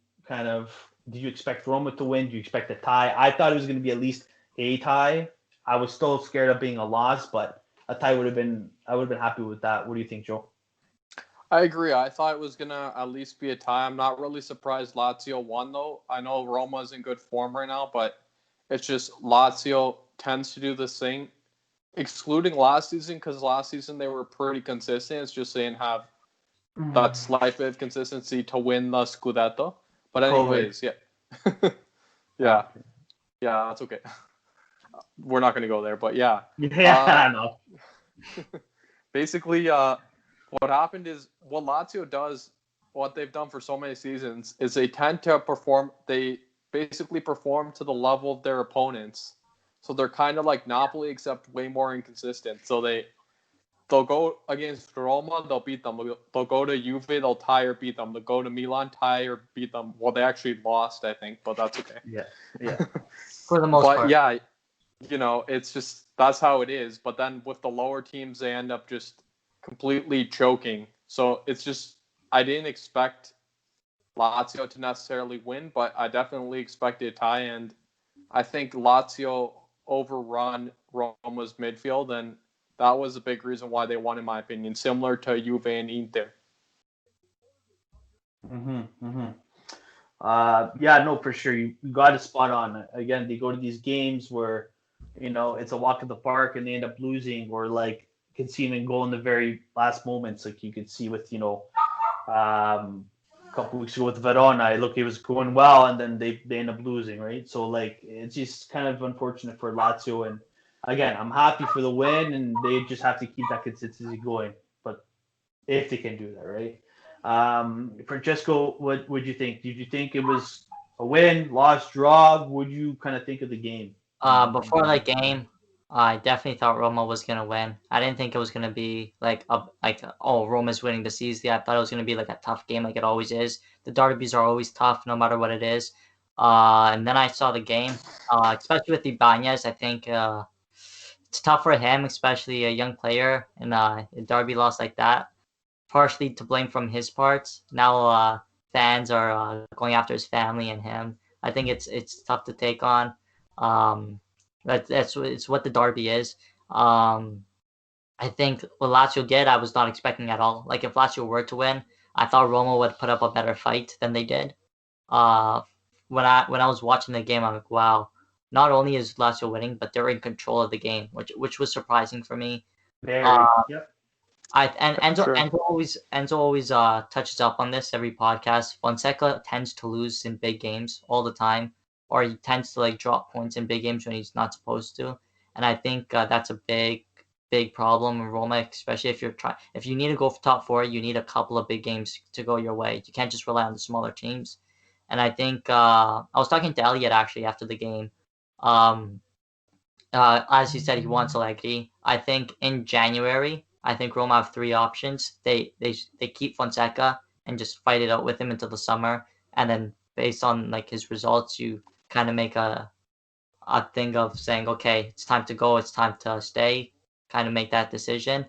expect Roma to win? Do you expect a tie? I thought it was going to be at least a tie. I was still scared of being a loss, but a tie would have been. I would have been happy with that. What do you think, Joe? I agree. I thought it was gonna at least be a tie. I'm not really surprised Lazio won though. I know Roma's in good form right now, but it's just Lazio tends to do this thing, excluding last season, because last season they were pretty consistent. It's just they didn't have that slight bit of consistency to win the Scudetto. But anyways, yeah. Yeah, that's okay. We're not going to go there, but yeah. Yeah, I know. Basically, what happened is what Lazio does, what they've done for so many seasons, is they tend to perform. They basically perform to the level of their opponents. So they're kind of like Napoli, except way more inconsistent. So they'll go against Roma, they'll beat them. They'll go to Juve, they'll tie or beat them. They'll go to Milan, tie or beat them. Well, they actually lost, I think, but that's okay. Yeah. For the most part. But yeah, it's just that's how it is. But then with the lower teams, they end up just completely choking. So it's just I didn't expect Lazio to necessarily win, but I definitely expected a tie, and I think Lazio overrun Roma's midfield, and that was a big reason why they won, in my opinion, similar to Juve and Inter. Yeah, no, for sure. You got a spot on. Again, they go to these games where, it's a walk in the park and they end up losing or like conceding a goal in the very last moments. Like you could see with, a couple weeks ago with Verona, it was going well and then they end up losing, right? So like it's just kind of unfortunate for Lazio. And again, I'm happy for the win and they just have to keep that consistency going. But if they can do that, right? Francesco, what would you think? Did you think it was a win, loss, draw? What would you kind of think of the game? Before the game, I definitely thought Roma was gonna win. I didn't think it was gonna be Roma's winning the season. I thought it was gonna be like a tough game, like it always is. The derbies are always tough, no matter what it is. And then I saw the game, especially with Ibanez. I think it's tough for him, especially a young player, and a derby loss like that. Partially to blame from his parts. Now fans are going after his family and him. I think it's tough to take on. It's what the derby is. I think what Lazio did, I was not expecting at all. Like if Lazio were to win, I thought Roma would put up a better fight than they did. When I was watching the game, I'm like, wow. Not only is Lazio winning, but they're in control of the game, which was surprising for me. Very. Yep. Enzo always touches up on this every podcast. Fonseca tends to lose in big games all the time, or he tends to like drop points in big games when he's not supposed to. And I think that's a big problem in Roma, especially if you need to go for top four, you need a couple of big games to go your way. You can't just rely on the smaller teams. And I think I was talking to Elliot actually after the game. As he said, he wants Allegri. I think in January, I think Roma have three options. They keep Fonseca and just fight it out with him until the summer, and then based on like his results, you kind of make a thing of saying, okay, it's time to go, it's time to stay, kind of make that decision,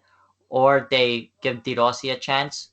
or they give Di Rossi a chance,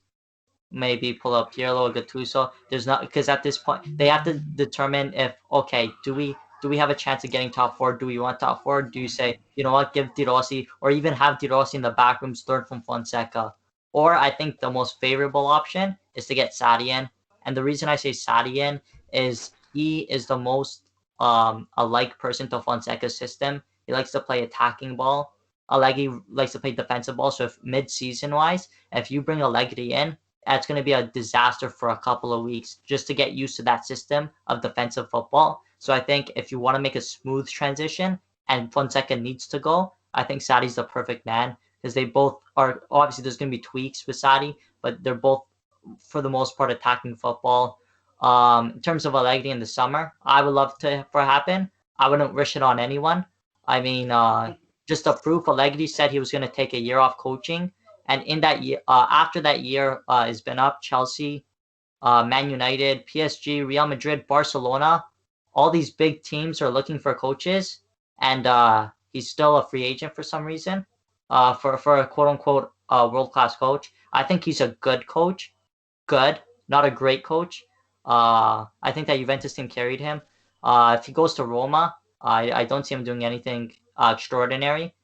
maybe pull up Pirlo or Gattuso. There's not, because at this point they have to determine if, okay, do we have a chance of getting top four? Do we want top four? Do you say, you know what, give Di Rossi, or even have Di Rossi in the back rooms, learn from Fonseca? Or I think the most favorable option is to get Sarri in. And the reason I say Sarri in is he is the most alike person to Fonseca's system. He likes to play attacking ball. Allegri likes to play defensive ball. So if mid-season wise, if you bring Allegri in, that's going to be a disaster for a couple of weeks just to get used to that system of defensive football. So I think if you want to make a smooth transition and Fonseca needs to go, I think Sarri's the perfect man, because they both are, obviously there's going to be tweaks with Sarri, but they're both for the most part attacking football. In terms of Allegri in the summer, I would love for it happen. I wouldn't wish it on anyone. I mean, just a proof, Allegri said he was going to take a year off coaching, and in that year, after that year has been up, Chelsea, Man United, PSG, Real Madrid, Barcelona, all these big teams are looking for coaches, and he's still a free agent for some reason, for a quote unquote world class coach. I think he's a good coach, not a great coach. I think that Juventus team carried him. If he goes to Roma, I don't see him doing anything extraordinary.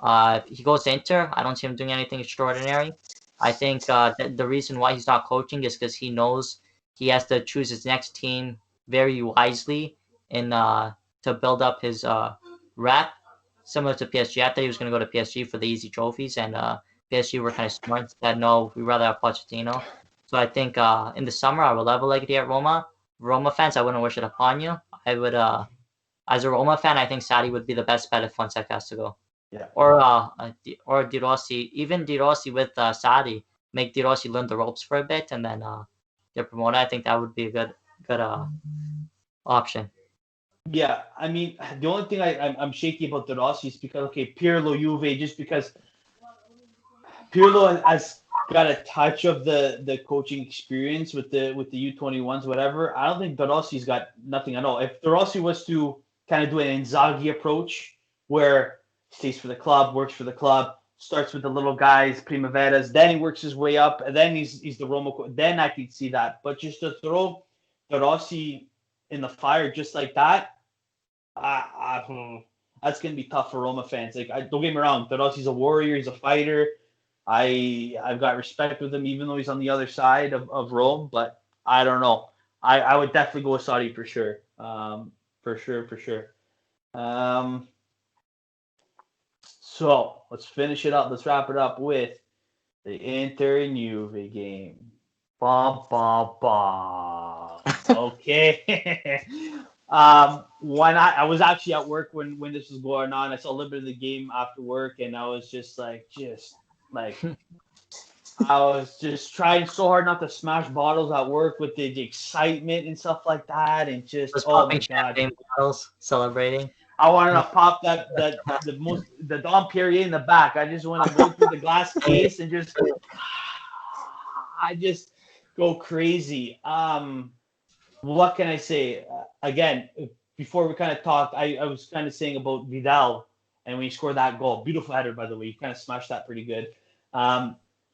If he goes to Inter, I don't see him doing anything extraordinary. I think the reason why he's not coaching is because he knows he has to choose his next team very wisely in to build up his rep, similar to PSG. I thought he was going to go to PSG for the easy trophies, and PSG were kind of smart. Said no, we'd rather have Pochettino. So I think in the summer I would love a legacy at Roma. Roma fans, I wouldn't wish it upon you. I would, as a Roma fan, I think Sadi would be the best bet if Fonseca has to go. Yeah. Or De Rossi, even De Rossi with Sadi, make De Rossi learn the ropes for a bit and then get promoted. I think that would be a good option. Yeah, I mean, the only thing I'm shaky about De Rossi is because, okay, Pirlo, Juve, just because Pirlo has got a touch of the coaching experience with the U21s, whatever. I don't think De Rossi's got nothing at all. If De Rossi was to kind of do an Inzaghi approach where stays for the club, works for the club, starts with the little guys, Primaveras, then he works his way up, and then he's the Roma. Then I could see that. But just to throw De Rossi in the fire just like that, that's gonna be tough for Roma fans. Like, don't get me wrong, De Rossi's a warrior, he's a fighter. I've got respect with him, even though he's on the other side of Rome. But I don't know. I would definitely go with Saudi for sure. For sure. So let's finish it up. Let's wrap it up with the Inter and Juve game. Bum, bum, bum. Okay. When I was actually at work when this was going on, I saw a little bit of the game after work, and I was just like I was just trying so hard not to smash bottles at work with the excitement and stuff like that, and just oh my god, bottles, celebrating. I wanted to pop the Dom Perrier in the back. I just want to go through the glass case and just go crazy. What can I say? Again, before we kind of talked, I was kind of saying about Vidal and when he scored that goal, beautiful header by the way. He kind of smashed that pretty good.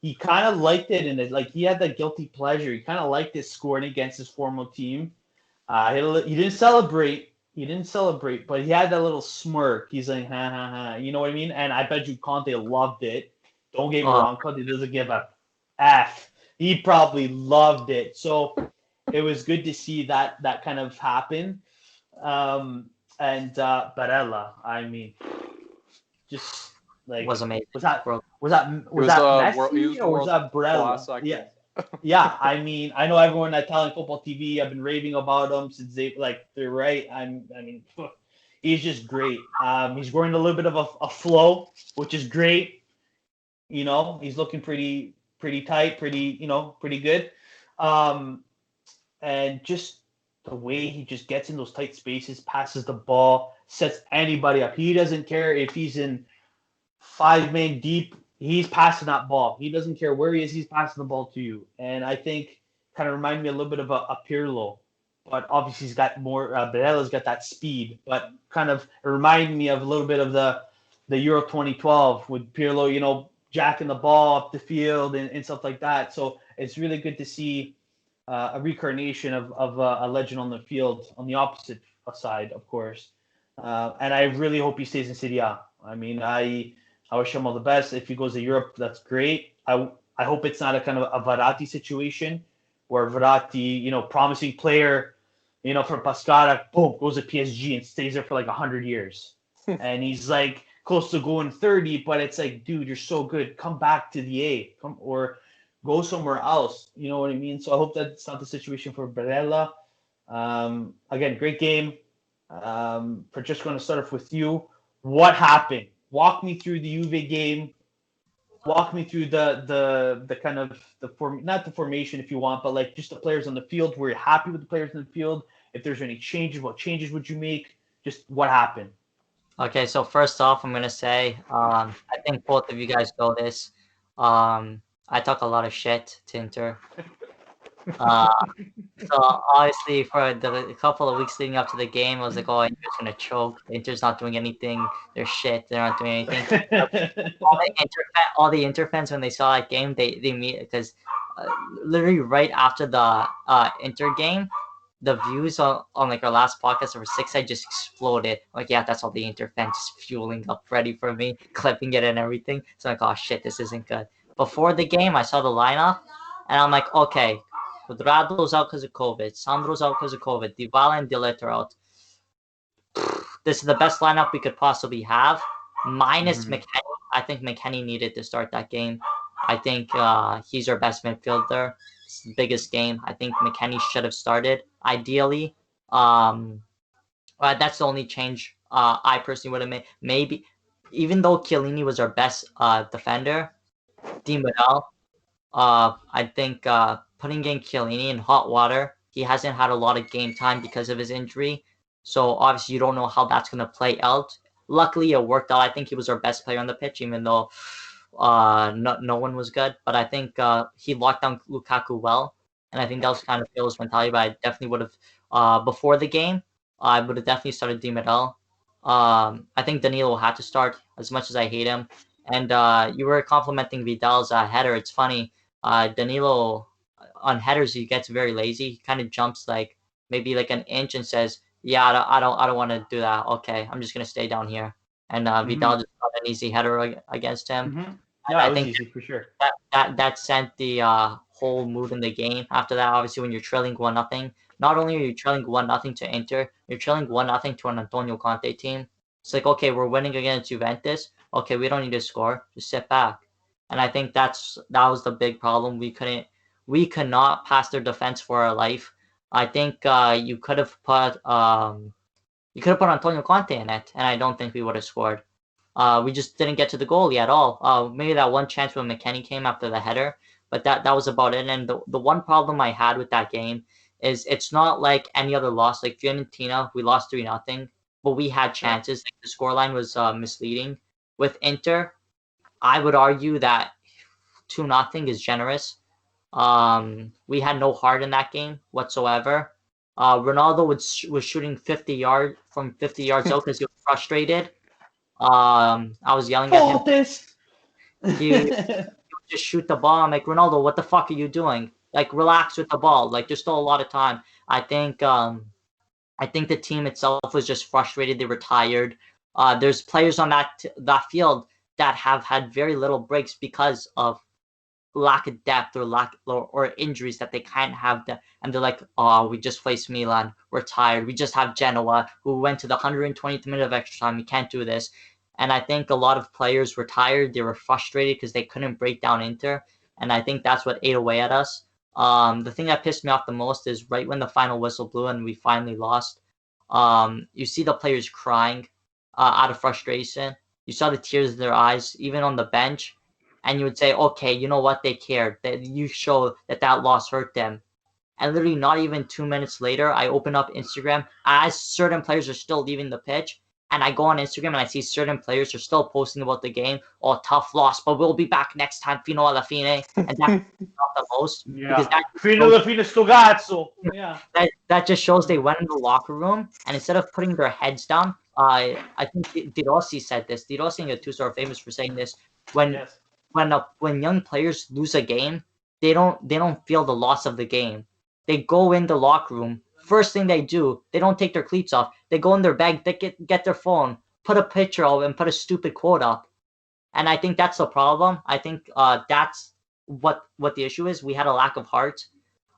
He kind of liked it, and he had that guilty pleasure. He kind of liked it scoring against his former team. He didn't celebrate. But he had that little smirk. He's like, ha, ha, ha. You know what I mean? And I bet you Conte loved it. Don't get me wrong. Conte doesn't give a F. He probably loved it. So it was good to see that kind of happen. And Barella, I mean, just like was amazing. Was that Messi or was that Barella? Yeah. Yeah, I mean, I know everyone at Italian Football TV. I've been raving about him since they're right. He's just great. He's growing a little bit of a flow, which is great. You know, he's looking pretty tight, pretty good. And just the way he just gets in those tight spaces, passes the ball, sets anybody up. He doesn't care if he's in 5 men deep. He's passing that ball. He doesn't care where he is. He's passing the ball to you. And I think kind of remind me a little bit of a Pirlo. But obviously he's got more, Barella's got that speed. But kind of remind me of a little bit of the Euro 2012 with Pirlo, jacking the ball up the field and stuff like that. So it's really good to see a reincarnation of a legend on the field, on the opposite side, of course. And I really hope he stays in Serie A. I mean, I wish him all the best. If he goes to Europe, that's great. I hope it's not a kind of a Verratti situation where Verratti, promising player, from Pescara, boom, goes to PSG and stays there for like 100 years. And he's like close to going 30, but it's like, dude, you're so good. Come back to the A. Or go somewhere else. You know what I mean? So I hope that's not the situation for Barella. Again, great game. Just going to start off with you. What happened? Walk me through the Juve game. Walk me through the kind of not the formation if you want, but like just the players on the field. Were you happy with the players in the field? If there's any changes, what changes would you make? Just what happened? Okay, so first off, I'm gonna say I think both of you guys know this. I talk a lot of shit to Inter. So obviously for the couple of weeks leading up to the game, I was like, oh, Inter's gonna choke. Inter's not doing anything. They're shit. They're not doing anything. all the Inter fans, when they saw that game, they meet because literally right after the Inter game, the views on like our last podcast over 6 I just exploded. Like, yeah, that's all the Inter fans just fueling up ready for me, clipping it and everything. So I'm like, oh shit, this isn't good. Before the game, I saw the lineup, and I'm like, okay, Cuadrado's out because of COVID, Sandro's out because of COVID, Dybala and Della are out. This is the best lineup we could possibly have, minus McKennie. I think McKennie needed to start that game. I think he's our best midfielder. It's the biggest game. I think McKennie should have started, ideally. That's the only change I personally would have made. Maybe, even though Chiellini was our best defender, Di Maria, I think putting in Chiellini in hot water, he hasn't had a lot of game time because of his injury. So obviously you don't know how that's going to play out. Luckily it worked out. I think he was our best player on the pitch, even though no one was good. But I think he locked down Lukaku well. And I think that was kind of Pirlo's mentality. But I definitely would have, before the game, I would have definitely started Di Maria. I think Danilo had to start, as much as I hate him. And you were complimenting Vidal's header. It's funny. Danilo, on headers, he gets very lazy. He kind of jumps like maybe like an inch and says, "Yeah, I don't want to do that. Okay, I'm just gonna stay down here." And Vidal just got an easy header against him. Yeah, I think easy for sure. That sent the whole mood in the game. After that, obviously, when you're trailing 1-0, not only are you trailing 1-0 to Inter, you're trailing 1-0 to an Antonio Conte team. It's like, okay, we're winning against Juventus. Okay, we don't need to score. Just sit back. And I think that was the big problem. We could not pass their defense for our life. I think you could have put Antonio Conte in it, and I don't think we would have scored. We just didn't get to the goalie at all. Maybe that one chance when McKennie came after the header, but that was about it. And the one problem I had with that game is it's not like any other loss. Like Fiorentina, we lost 3-0, but we had chances. Like the scoreline was misleading. With Inter, I would argue that 2-0 is generous. We had no heart in that game whatsoever. Ronaldo was shooting 50 yards from 50 yards out because he was frustrated. I was yelling at him. He would just shoot the ball. I'm like, Ronaldo, what the fuck are you doing? Like, relax with the ball. Like, there's still a lot of time. I think the team itself was just frustrated. They were tired. There's players on that field that have had very little breaks because of lack of depth or injuries that they can't have and they're like, oh, we just faced Milan, we're tired, we just have Genoa who went to the 120th minute of extra time, we can't do this. And I think a lot of players were tired, they were frustrated because they couldn't break down Inter, and I think that's what ate away at us. The thing that pissed me off the most is right when the final whistle blew and we finally lost, you see the players crying out of frustration. You saw the tears in their eyes, even on the bench. And you would say, okay, you know what? They cared. That you show that loss hurt them. And literally not even 2 minutes later, I open up Instagram as certain players are still leaving the pitch. And I go on Instagram and I see certain players are still posting about the game. Oh, tough loss, but we'll be back next time. Fino alla fine. And that's not the most. Yeah. Fino alla fine, sto cazzo. Yeah. That just shows they went in the locker room and instead of putting their heads down, I think De Rossi said this. De Rossi and Gattuso are famous for saying this. When young players lose a game, they don't feel the loss of the game. They go in the locker room. First thing they do, they don't take their cleats off. They go in their bag, they get their phone, put a picture of and put a stupid quote up. And I think that's the problem. I think that's what the issue is. We had a lack of heart.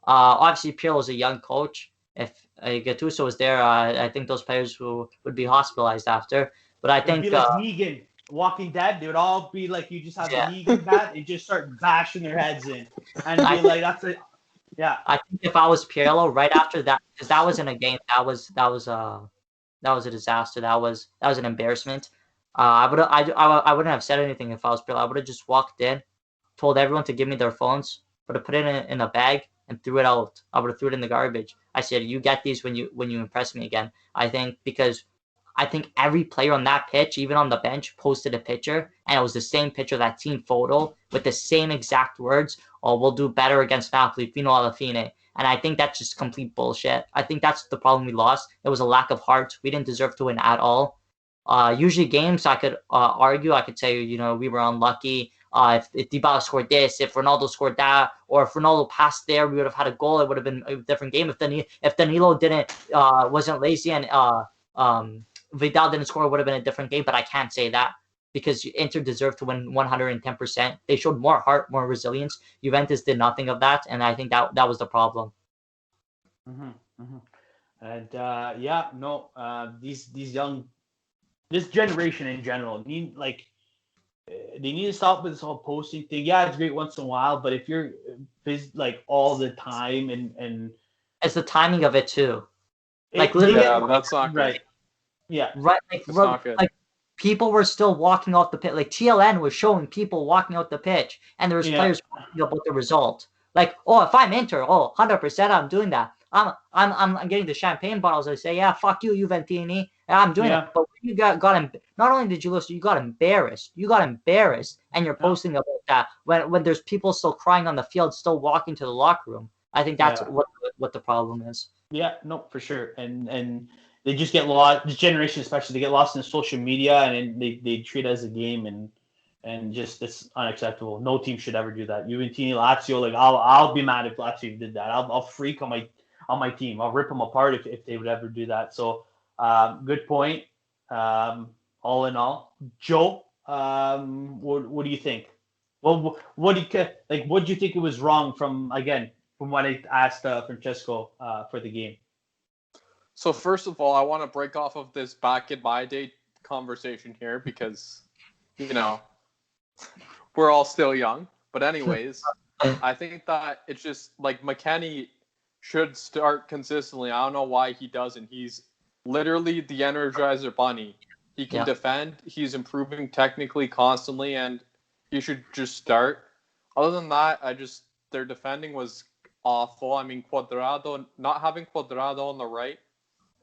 Obviously, Pirlo's a young coach. If Gattuso was there, I think those players would be hospitalized after. But I think it'd be like Negan. Walking Dead, they would all be like, you just have the Negan bat and just start bashing their heads in, and be like, "That's it." Yeah. I think if I was Pirlo, right after that, because that wasn't a game, that was a disaster. That was an embarrassment. I wouldn't have said anything if I was Pirlo. I would have just walked in, told everyone to give me their phones, would have put it in a bag and threw it out. I would have threw it in the garbage. I said, "You get these when you impress me again." I think every player on that pitch, even on the bench, posted a picture, and it was the same picture, that team photo, with the same exact words, "Oh, we'll do better against Napoli, fino alla fine." And I think that's just complete bullshit. I think that's the problem we lost. It was a lack of heart. We didn't deserve to win at all. Usually games, I could argue, I could say, we were unlucky. if Dybala scored this, if Ronaldo scored that, or if Ronaldo passed there, we would have had a goal. It would have been a different game. If Danilo wasn't lazy and Vidal didn't score, it would have been a different game. But I can't say that because Inter deserved to win 110%. They showed more heart, more resilience. Juventus did nothing of that, and I think that was the problem. And this generation in general they need to stop with this whole posting thing. Yeah, it's great once in a while, but if you're busy like all the time and it's the timing of it too. Like literally, that's not right. good. Yeah, right. It's not good. Like people were still walking off the pitch. Like TLN was showing people walking out the pitch, and there was players talking about the result. Like, oh, if I'm Inter, 100% I'm doing that. I'm getting the champagne bottles. I say, yeah, fuck you, Juventini. I'm doing it. But when you got him, not only did you lose, you got embarrassed. And you're posting about that when there's people still crying on the field, still walking to the locker room. I think that's what the problem is. Yeah, no, for sure. And they just get lost. This generation, especially, they get lost in social media, and they treat it as a game, and just it's unacceptable. No team should ever do that. Juventini, Lazio, like I'll be mad if Lazio did that. I'll freak on my team. I'll rip them apart if they would ever do that. So, good point. All in all, Joe, what do you think? Well, what do you think it was wrong from what I asked Francesco for the game? So first of all, I want to break off of this back in my day conversation here because, we're all still young. But anyways, I think that it's just like McKennie should start consistently. I don't know why he doesn't. He's literally the Energizer Bunny. He can defend. He's improving technically constantly, and he should just start. Other than that, their defending was awful. I mean, not having Cuadrado on the right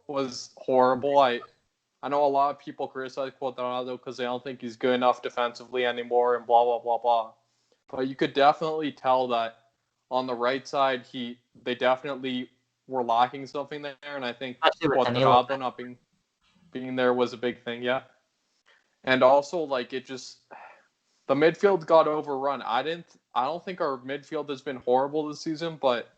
was horrible. I know a lot of people criticize Cuadrado because they don't think he's good enough defensively anymore and blah, blah, blah, blah. But you could definitely tell that on the right side, they definitely were lacking something there. And I think Cuadrado not being there was a big thing, yeah. And also, the midfield got overrun. I don't think our midfield has been horrible this season, but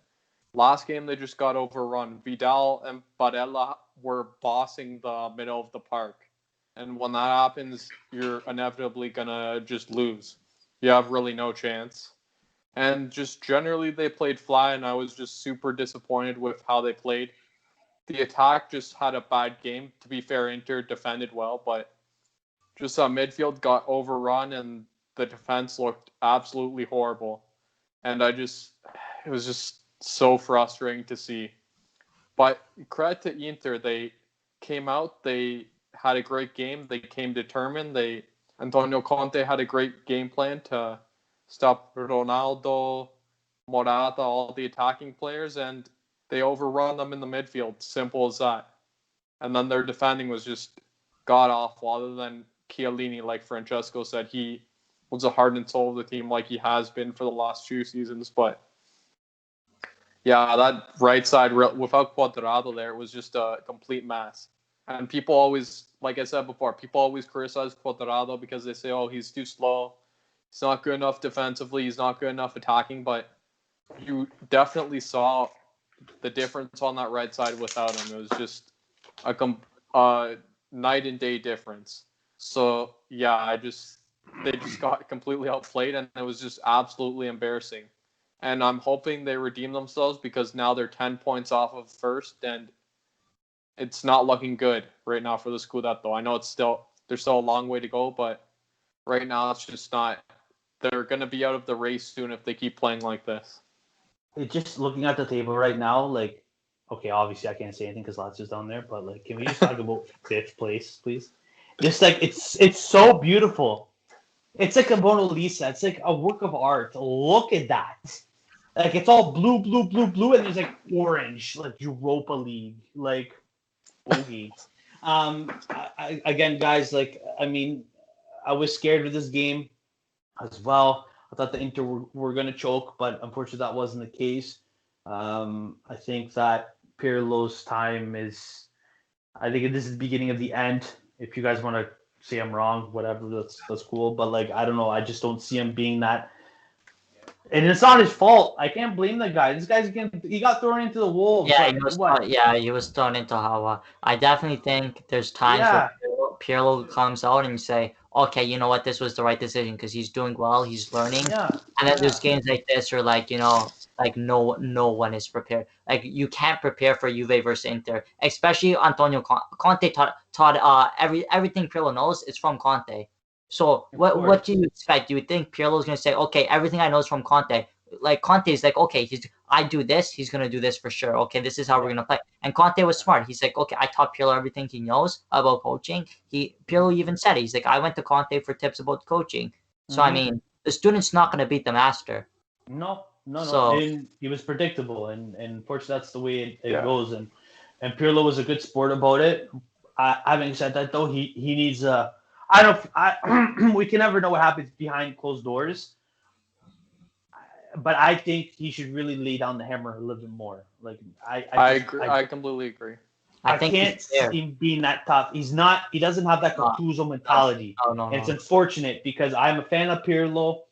last game they just got overrun. Vidal and Della were bossing the middle of the park. And when that happens, you're inevitably going to just lose. You have really no chance. And just generally they played flat, and I was just super disappointed with how they played. The attack just had a bad game. To be fair, Inter defended well, but just midfield got overrun, and the defense looked absolutely horrible. And it was just so frustrating to see. But credit to Inter, they came out, they had a great game, they came determined. Antonio Conte had a great game plan to stop Ronaldo, Morata, all the attacking players, and they overrun them in the midfield. Simple as that. And then their defending was just god-awful, other than Chiellini, like Francesco said. He was the heart and soul of the team like he has been for the last few seasons, but yeah, that right side, without Cuadrado there, it was just a complete mess. And people always, like I said before, people always criticize Cuadrado because they say, oh, he's too slow. He's not good enough defensively. He's not good enough attacking. But you definitely saw the difference on that right side without him. It was just a night and day difference. So, yeah, they just got completely outplayed, and it was just absolutely embarrassing. And I'm hoping they redeem themselves because now they're 10 points off of first, and it's not looking good right now for the Scudetto. I know there's still a long way to go, but right now it's just not. They're going to be out of the race soon if they keep playing like this. Just looking at the table right now, okay, obviously I can't say anything because Lazio's down there, but can we just talk about fifth place, please? Just it's so beautiful. It's like a Mona Lisa. It's like a work of art. Look at that. It's all blue, blue, blue, blue, and there's orange, Europa League, boogie. Again, guys, I was scared with this game as well. I thought the Inter were going to choke, but unfortunately that wasn't the case. I think that Pirlo's time I think this is the beginning of the end. If you guys want to say I'm wrong, whatever. That's cool. But like, I don't know. I just don't see him being that. And it's not his fault. I can't blame the guy. This guy's he got thrown into the wolves. Yeah, Like what? he was thrown into Hawa. I definitely think there's times Yeah, where Pirlo comes out and you say, okay, you know what, this was the right decision because he's doing well, he's learning. yeah, And then there's yeah. games like this where like, like no one is prepared. Like you can't prepare for Juve versus Inter, especially Antonio Conte taught everything Pirlo knows is from Conte. So Of what course. do you expect? Do you think Pirlo's gonna say, okay, everything I know is from Conte? Like Conte is like, okay, I do this, he's gonna do this for sure. Okay, this is how we're gonna play. And Conte was smart. He's like, okay, I taught Pirlo everything he knows about coaching. Pirlo even said it. He's like, I went to Conte for tips about coaching. So I mean, the student's not gonna beat the master. No. So And he was predictable, and unfortunately, that's the way it goes. And Pirlo was a good sport about it. Having said that, though, he needs we can never know what happens behind closed doors. But I think he should really lay down the hammer a little bit more. Like I agree. I completely agree. I think can't see him being that tough. He's not. He doesn't have that Gattuso mentality. No. And it's unfortunate because I'm a fan of Pirlo,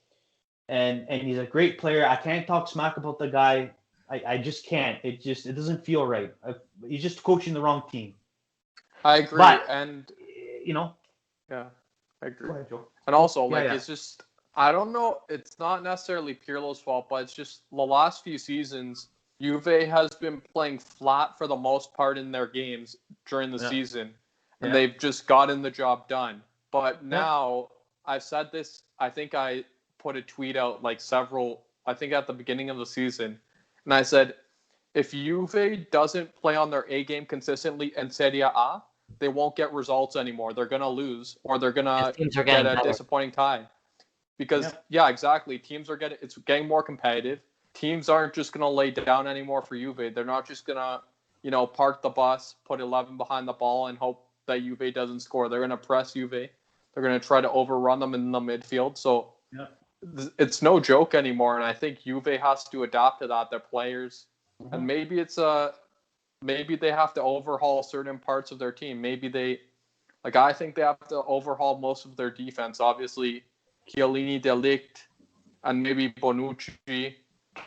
and he's a great player. I can't talk smack about the guy. I just can't. It doesn't feel right. He's just coaching the wrong team. I agree, but, and yeah, I agree. Go ahead, Joe. And also, it's just I don't know. It's not necessarily Pirlo's fault, but it's just the last few seasons, Juve has been playing flat for the most part in their games during the season, and they've just gotten the job done. But now, I've said this, I think I put a tweet out I think at the beginning of the season, and I said, if Juve doesn't play on their A game consistently in Serie A, they won't get results anymore. They're going to lose, or they're going to get a disappointing tie. Because, exactly. Teams it's getting more competitive. Teams aren't just going to lay down anymore for Juve. They're not just going to, park the bus, put 11 behind the ball, and hope that Juve doesn't score. They're going to press Juve. They're going to try to overrun them in the midfield. So it's no joke anymore. And I think Juve has to adapt to that. Their players. And maybe maybe they have to overhaul certain parts of their team. Maybe I think they have to overhaul most of their defense. Obviously, Chiellini, De Ligt, and maybe Bonucci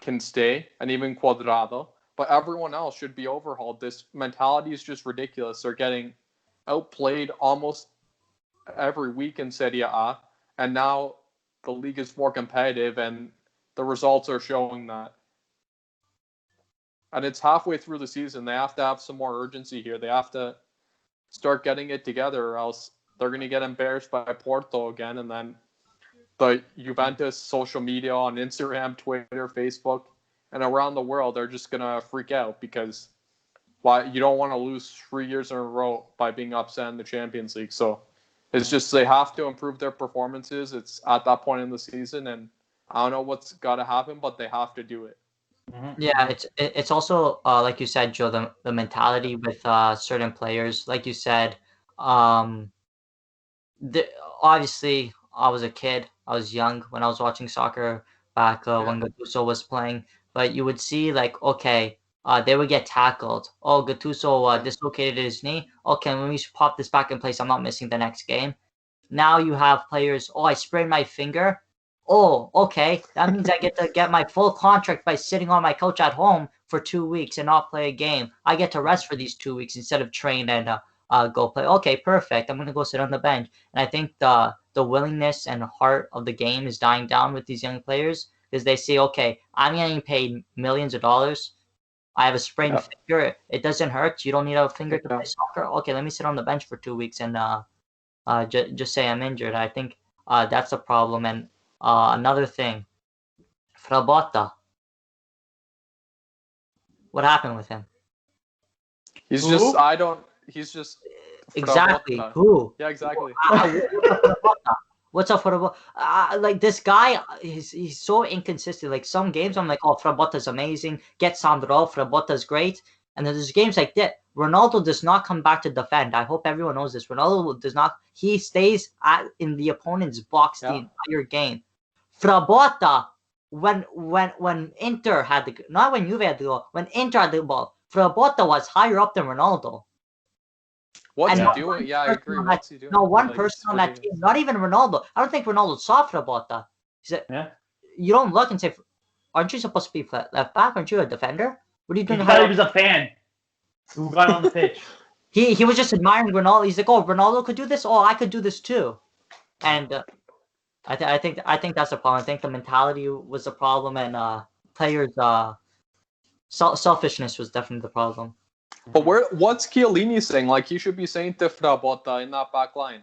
can stay, and even Cuadrado. But everyone else should be overhauled. This mentality is just ridiculous. They're getting outplayed almost every week in Serie A, and now the league is more competitive, and the results are showing that. And it's halfway through the season. They have to have some more urgency here. They have to start getting it together, or else they're going to get embarrassed by Porto again, and then the Juventus social media on Instagram, Twitter, Facebook, and around the world are just going to freak out because you don't want to lose 3 years in a row by being upset in the Champions League. So it's just they have to improve their performances. It's at that point in the season, and I don't know what's got to happen, but they have to do it. Yeah, it's also like you said, Joe, the mentality with certain players. Like you said, obviously I was a kid. I was young when I was watching soccer back when Gattuso was playing. But you would see okay, they would get tackled. Oh, Gattuso dislocated his knee. Okay, let me pop this back in place. I'm not missing the next game. Now you have players. Oh, I sprained my finger. Oh, okay. That means I get to get my full contract by sitting on my couch at home for 2 weeks and not play a game. I get to rest for these 2 weeks instead of train and go play. Okay, perfect. I'm gonna go sit on the bench. And I think the willingness and heart of the game is dying down with these young players because they say, okay, I'm getting paid millions of dollars. I have a sprained finger. It doesn't hurt. You don't need a finger to play soccer. Okay, let me sit on the bench for 2 weeks and just say I'm injured. I think that's a problem. And another thing, Frabotta. What happened with him? He's just exactly Frabotta. Who? Yeah, exactly. What's up, Frabotta? Like this guy, he's so inconsistent. Like some games, I'm like, oh, Frabotta's amazing. Get Sandro, Frabotta's great. And then there's games like that. Ronaldo does not come back to defend. I hope everyone knows this. Ronaldo does not. He stays in the opponent's box the entire game. Frabotta, when Inter had the not when Juve had the goal, when Inter had the ball, Frabotta was higher up than Ronaldo. What's And he doing? Yeah, I agree. What's he doing? No, one Like, person on that splitting- team, not even Ronaldo. I don't think Ronaldo's soft about that. He said, Yeah. you don't look and say, aren't you supposed to be left back? Aren't you a defender? What are you He doing? thought he was a fan who got on the pitch. He was just admiring Ronaldo. He's like, oh, Ronaldo could do this. Oh, I could do this too. And I think that's the problem. I think the mentality was the problem, and players' selfishness was definitely the problem. But what's Chiellini saying? Like, he should be saying to Frabotta in that back line.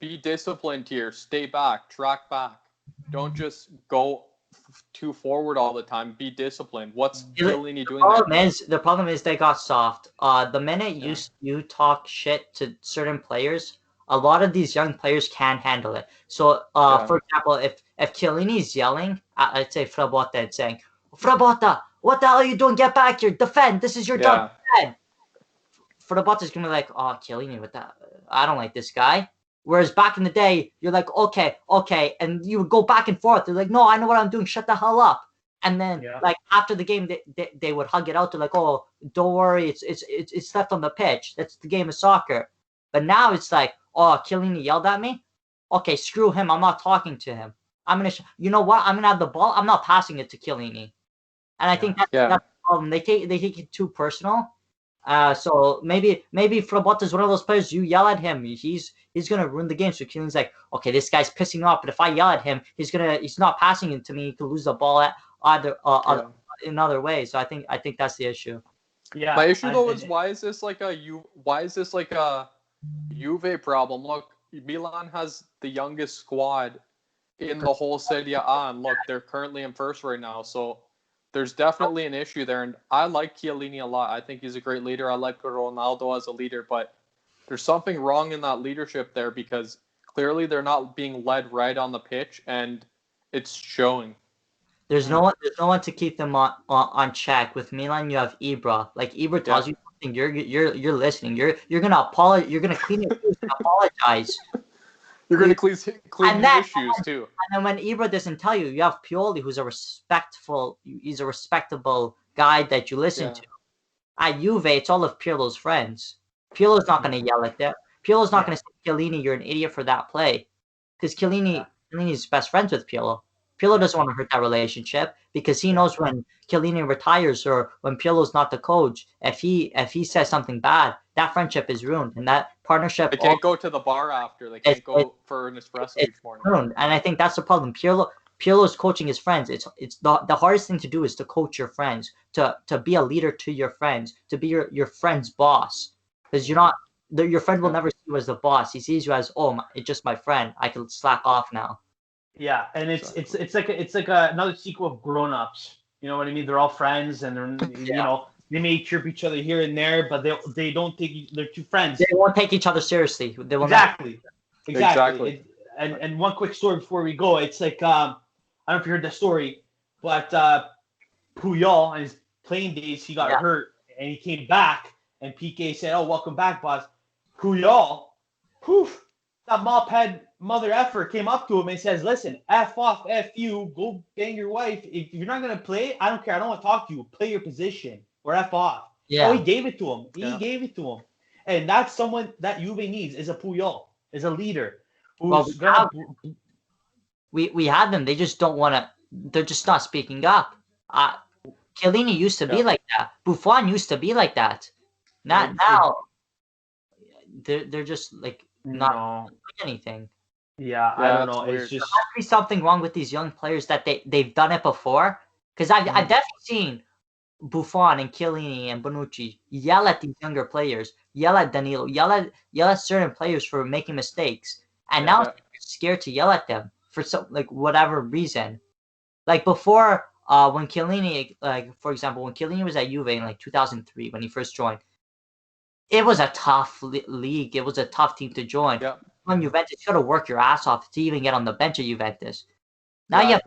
Be disciplined here. Stay back. Track back. Don't just go too forward all the time. Be disciplined. What's Chiellini doing there? The problem is they got soft. The minute you talk shit to certain players, a lot of these young players can't handle it. So, for example, if Chiellini's yelling at, let's say, Frabotta and saying, Frabotta, what the hell are you doing? Get back here. Defend. This is your job. Defend. Frabotta's going to be like, oh, Chiellini, what the... I don't like this guy. Whereas back in the day, you're like, okay, and you would go back and forth. They're like, no, I know what I'm doing. Shut the hell up. And then, like, after the game, they would hug it out. They're like, oh, don't worry, it's left on the pitch. That's the game of soccer. But now it's like, oh, Chiellini yelled at me. Okay, screw him. I'm not talking to him. You know what? I'm gonna have the ball. I'm not passing it to Chiellini. And I think that's the problem. They take it too personal. So maybe Frabotta's one of those players. You yell at him, he's gonna ruin the game. So Chiellini's like, okay, this guy's pissing me off, but if I yell at him, he's not passing it to me. He could lose the ball at in other ways. So I think that's the issue. Yeah. My issue though is why is this like a Juve problem? Look, Milan has the youngest squad in the whole Serie A, and look, they're currently in first right now. So there's definitely an issue there, and I like Chiellini a lot. I think he's a great leader. I like Ronaldo as a leader, but there's something wrong in that leadership there because clearly they're not being led right on the pitch, and it's showing. There's no one to keep them on check. With Milan, you have Ibra. Like Ibra tells you something, you're listening. You're gonna apologize. You're gonna clean your shoes and apologize. You're gonna clean your issues too. And then when Ibra doesn't tell you, you have Pioli, who's he's a respectable guy that you listen to. At Juve, it's all of Pirlo's friends. Pirlo's not gonna yell at them. Pirlo's not gonna say, Chiellini, you're an idiot for that play, because Chiellini's best friends with Pirlo. Pirlo doesn't want to hurt that relationship because he knows when Chiellini retires or when Pirlo's not the coach, if he says something bad, that friendship is ruined, and that partnership. They can't go to the bar after. They can't go for an espresso each morning. Ruined. And I think that's the problem. Pirlo's coaching his friends. It's the hardest thing to do is to coach your friends, to be a leader to your friends, to be your friend's boss, because your friend will never see you as the boss. He sees you as, it's just my friend. I can slack off now. Yeah, and it's like another sequel of Grown Ups. You know what I mean? They're all friends, and they're they may chirp each other here and there, but they don't take. They're two friends. They won't take each other seriously. They will exactly. And one quick story before we go. It's like I don't know if you heard the story, but Puyol on his playing days he got hurt and he came back, and PK said, "Oh, welcome back, boss." Puyol, that mop head mother effer came up to him and says, "Listen, F off, F you, go bang your wife. If you're not gonna play, I don't care. I don't want to talk to you. Play your position or F off." Yeah. Oh, he gave it to him. He gave it to him, and that's someone that Juve needs is a Puyol, is a leader who's we have them. They just don't want to. They're just not speaking up. Chiellini used to be like that. Buffon used to be like that. Not now. They're just like not doing anything. Yeah, I don't know. It's just there must be something wrong with these young players that they've done it before. Because I've definitely seen Buffon and Chiellini and Bonucci yell at these younger players, yell at Danilo, yell at certain players for making mistakes, and now they're scared to yell at them for whatever reason. Like before, when Chiellini, for example, when Chiellini was at Juve in 2003 when he first joined, it was a tough league. It was a tough team to join. Yeah. On Juventus, you got to work your ass off to even get on the bench at Juventus. Now you have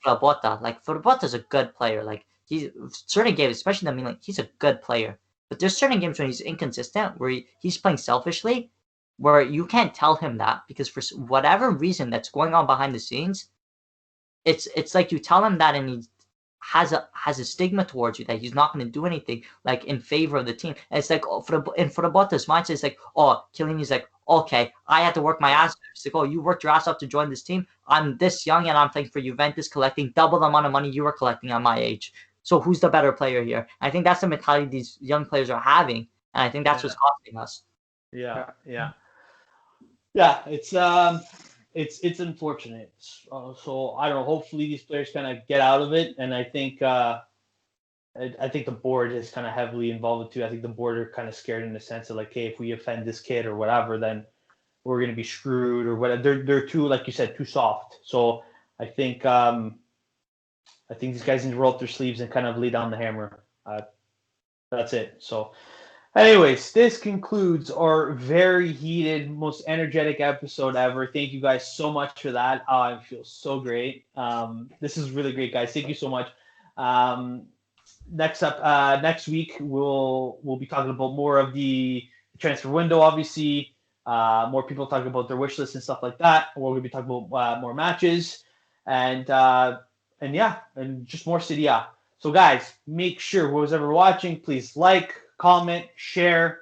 Frabotta. Frabotta's a good player. He's certain games, especially in Milan, he's a good player. But there's certain games when he's inconsistent, where he's playing selfishly, where you can't tell him that because for whatever reason that's going on behind the scenes, it's like you tell him that and has a stigma towards you that he's not going to do anything like in favor of the team. And it's like for the Bottas mindset, it's like, oh, Chiellini's like, okay, I had to work my ass off. It's like, oh, you worked your ass off to join this team. I'm this young and I'm playing for Juventus, collecting double the amount of money you were collecting at my age. So who's the better player here? I think that's the mentality these young players are having, and I think that's what's costing us. Yeah. It's unfortunate. So I don't know. Hopefully these players kind of get out of it, and I think the board is kind of heavily involved too. I think the board are kind of scared in the sense of like, hey, if we offend this kid or whatever, then we're gonna be screwed or whatever. They're too, like you said, too soft. So I think these guys need to roll up their sleeves and kind of lay down the hammer. That's it. So. Anyways, this concludes our very heated, most energetic episode ever. Thank you guys so much for that. I feel so great. This is really great, guys. Thank you so much. Next week we'll be talking about more of the transfer window, obviously. More people talking about their wish list and stuff like that. We're going to be talking about more matches and just more Serie A. So, guys, make sure whoever's ever watching, please like, comment, share,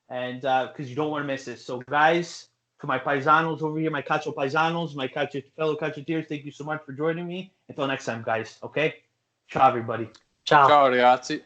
and because you don't want to miss this. So, guys, to my paisanos over here, my Calcio paisanos, my fellow CalcioTeers, thank you so much for joining me. Until next time, guys. Okay? Ciao, everybody. Ciao. Ciao, ragazzi.